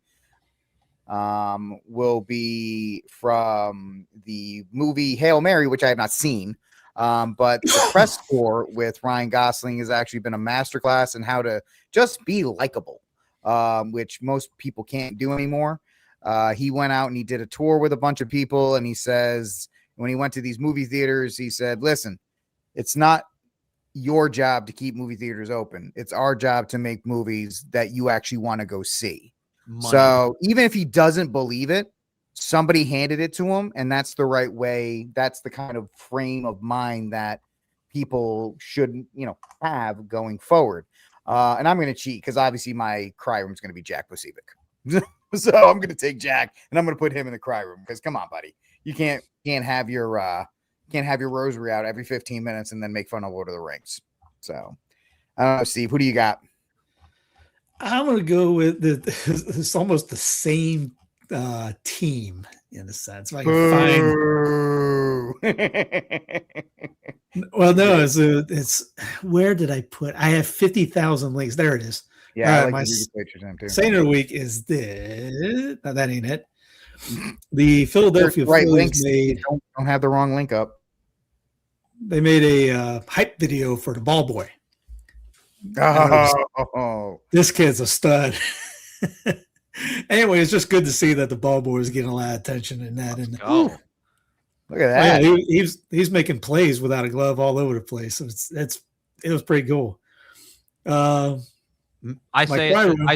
will be from the movie Hail Mary, which I have not seen. But the press tour with Ryan Gosling has actually been a masterclass in how to just be likable, which most people can't do anymore. He went out and he did a tour with a bunch of people, and he says when he went to these movie theaters, he said, "Listen, it's not your job to keep movie theaters open. It's our job to make movies that you actually want to go see." So even if he doesn't believe it, somebody handed it to him, and that's the right way. That's the kind of frame of mind that people should, have going forward. And I'm going to cheat because obviously my cry room is going to be Jack Pacific. So I'm going to take Jack and I'm going to put him in the cry room because come on, buddy, you can't have your rosary out every 15 minutes and then make fun of Lord of the Rings. So I don't know, Steve, who do you got? I'm going to go with it's almost the same team in a sense. If I can find. Well, no, it's where did I put? I have 50,000 links. There it is. Yeah, my Saint of the Week is this. No, that ain't it. The Philadelphia Phillies don't have the wrong link up. They made a hype video for the ball boy. This kid's a stud. Anyway, it's just good to see that the ball boy is getting a lot of attention in that. And look at that. Yeah, he's making plays without a glove all over the place. So it was pretty cool. I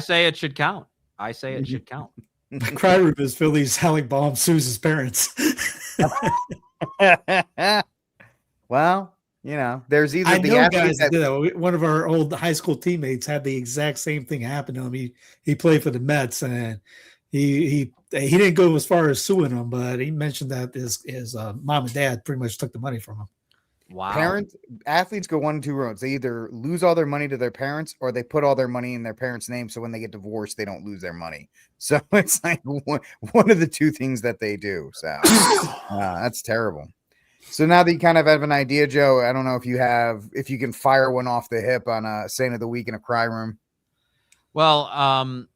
say it should count. I say it should count. My cry room is Philly's Alec Baum Susan's parents. Well, there's either guys that did that. One of our old high school teammates had the exact same thing happen to him. He played for the Mets, and he didn't go as far as suing him, but he mentioned that his mom and dad pretty much took the money from him. Wow. Athletes go one of two roads. They either lose all their money to their parents or they put all their money in their parents' name. So when they get divorced, they don't lose their money. So it's like one of the two things that they do. So that's terrible. So now that you kind of have an idea, Joe, I don't know if you can fire one off the hip on a Saint of the Week in a cry room. Well,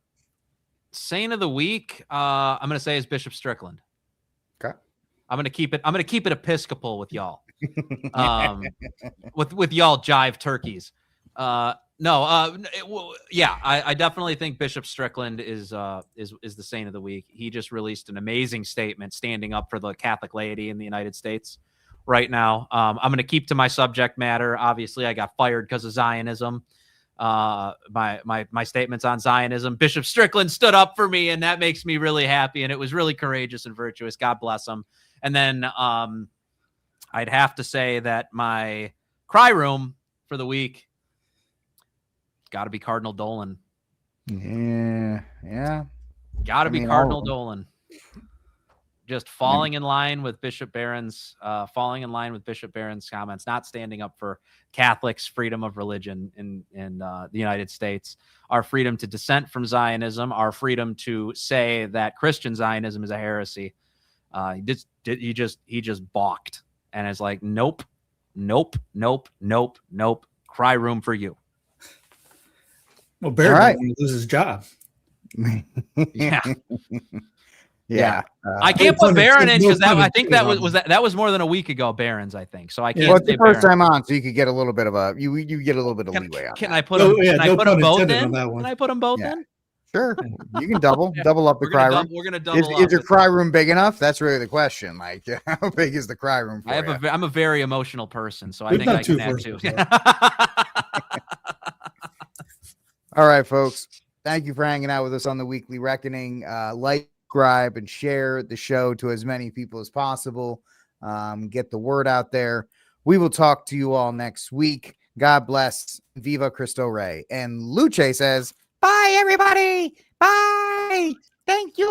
Saint of the Week, I'm going to say is Bishop Strickland. Okay. I'm going to keep it Episcopal with y'all. With y'all jive turkeys. I definitely think Bishop Strickland is the Saint of the Week. He just released an amazing statement standing up for the Catholic laity in the United States right now. I'm going to keep to my subject matter. Obviously, I got fired because of Zionism. My statements on Zionism. Bishop Strickland stood up for me, and that makes me really happy. And it was really courageous and virtuous. God bless him. And then I'd have to say that my cry room for the week Got to be Cardinal Dolan. Yeah. Got to be all Cardinal of them. Dolan. Just falling in line with Bishop Barron's comments, not standing up for Catholics' freedom of religion in the United States, our freedom to dissent from Zionism, our freedom to say that Christian Zionism is a heresy. He just balked and is like, nope. Cry room for you. Well, Barrett All right. didn't lose his job. Yeah. Yeah. I can't no put pun Barron in intended, because no pun I think that intended that was more than a week ago. Barron's, I think. So I can't. Well, it's say the first Barron. time on, so you could get a little bit of a you get a little bit of leeway on Can that. I put No, them? yeah, Can I no put them pun both intended in? on that one. Can I put them both Yeah. in? Sure, you can double up the We're cry gonna room. we're gonna double Is up. your cry room big enough? That's really the question. Like, how big is the cry room for you? I'm a very emotional person, so I We've think done I can two add first two. ones, All right, folks. Thank you for hanging out with us on the Weekly Reckoning. Like, subscribe, and share the show to as many people as possible. Get the word out there. We will talk to you all next week. God bless. Viva Cristo Rey. And Luce says, bye, everybody. Bye. Thank you.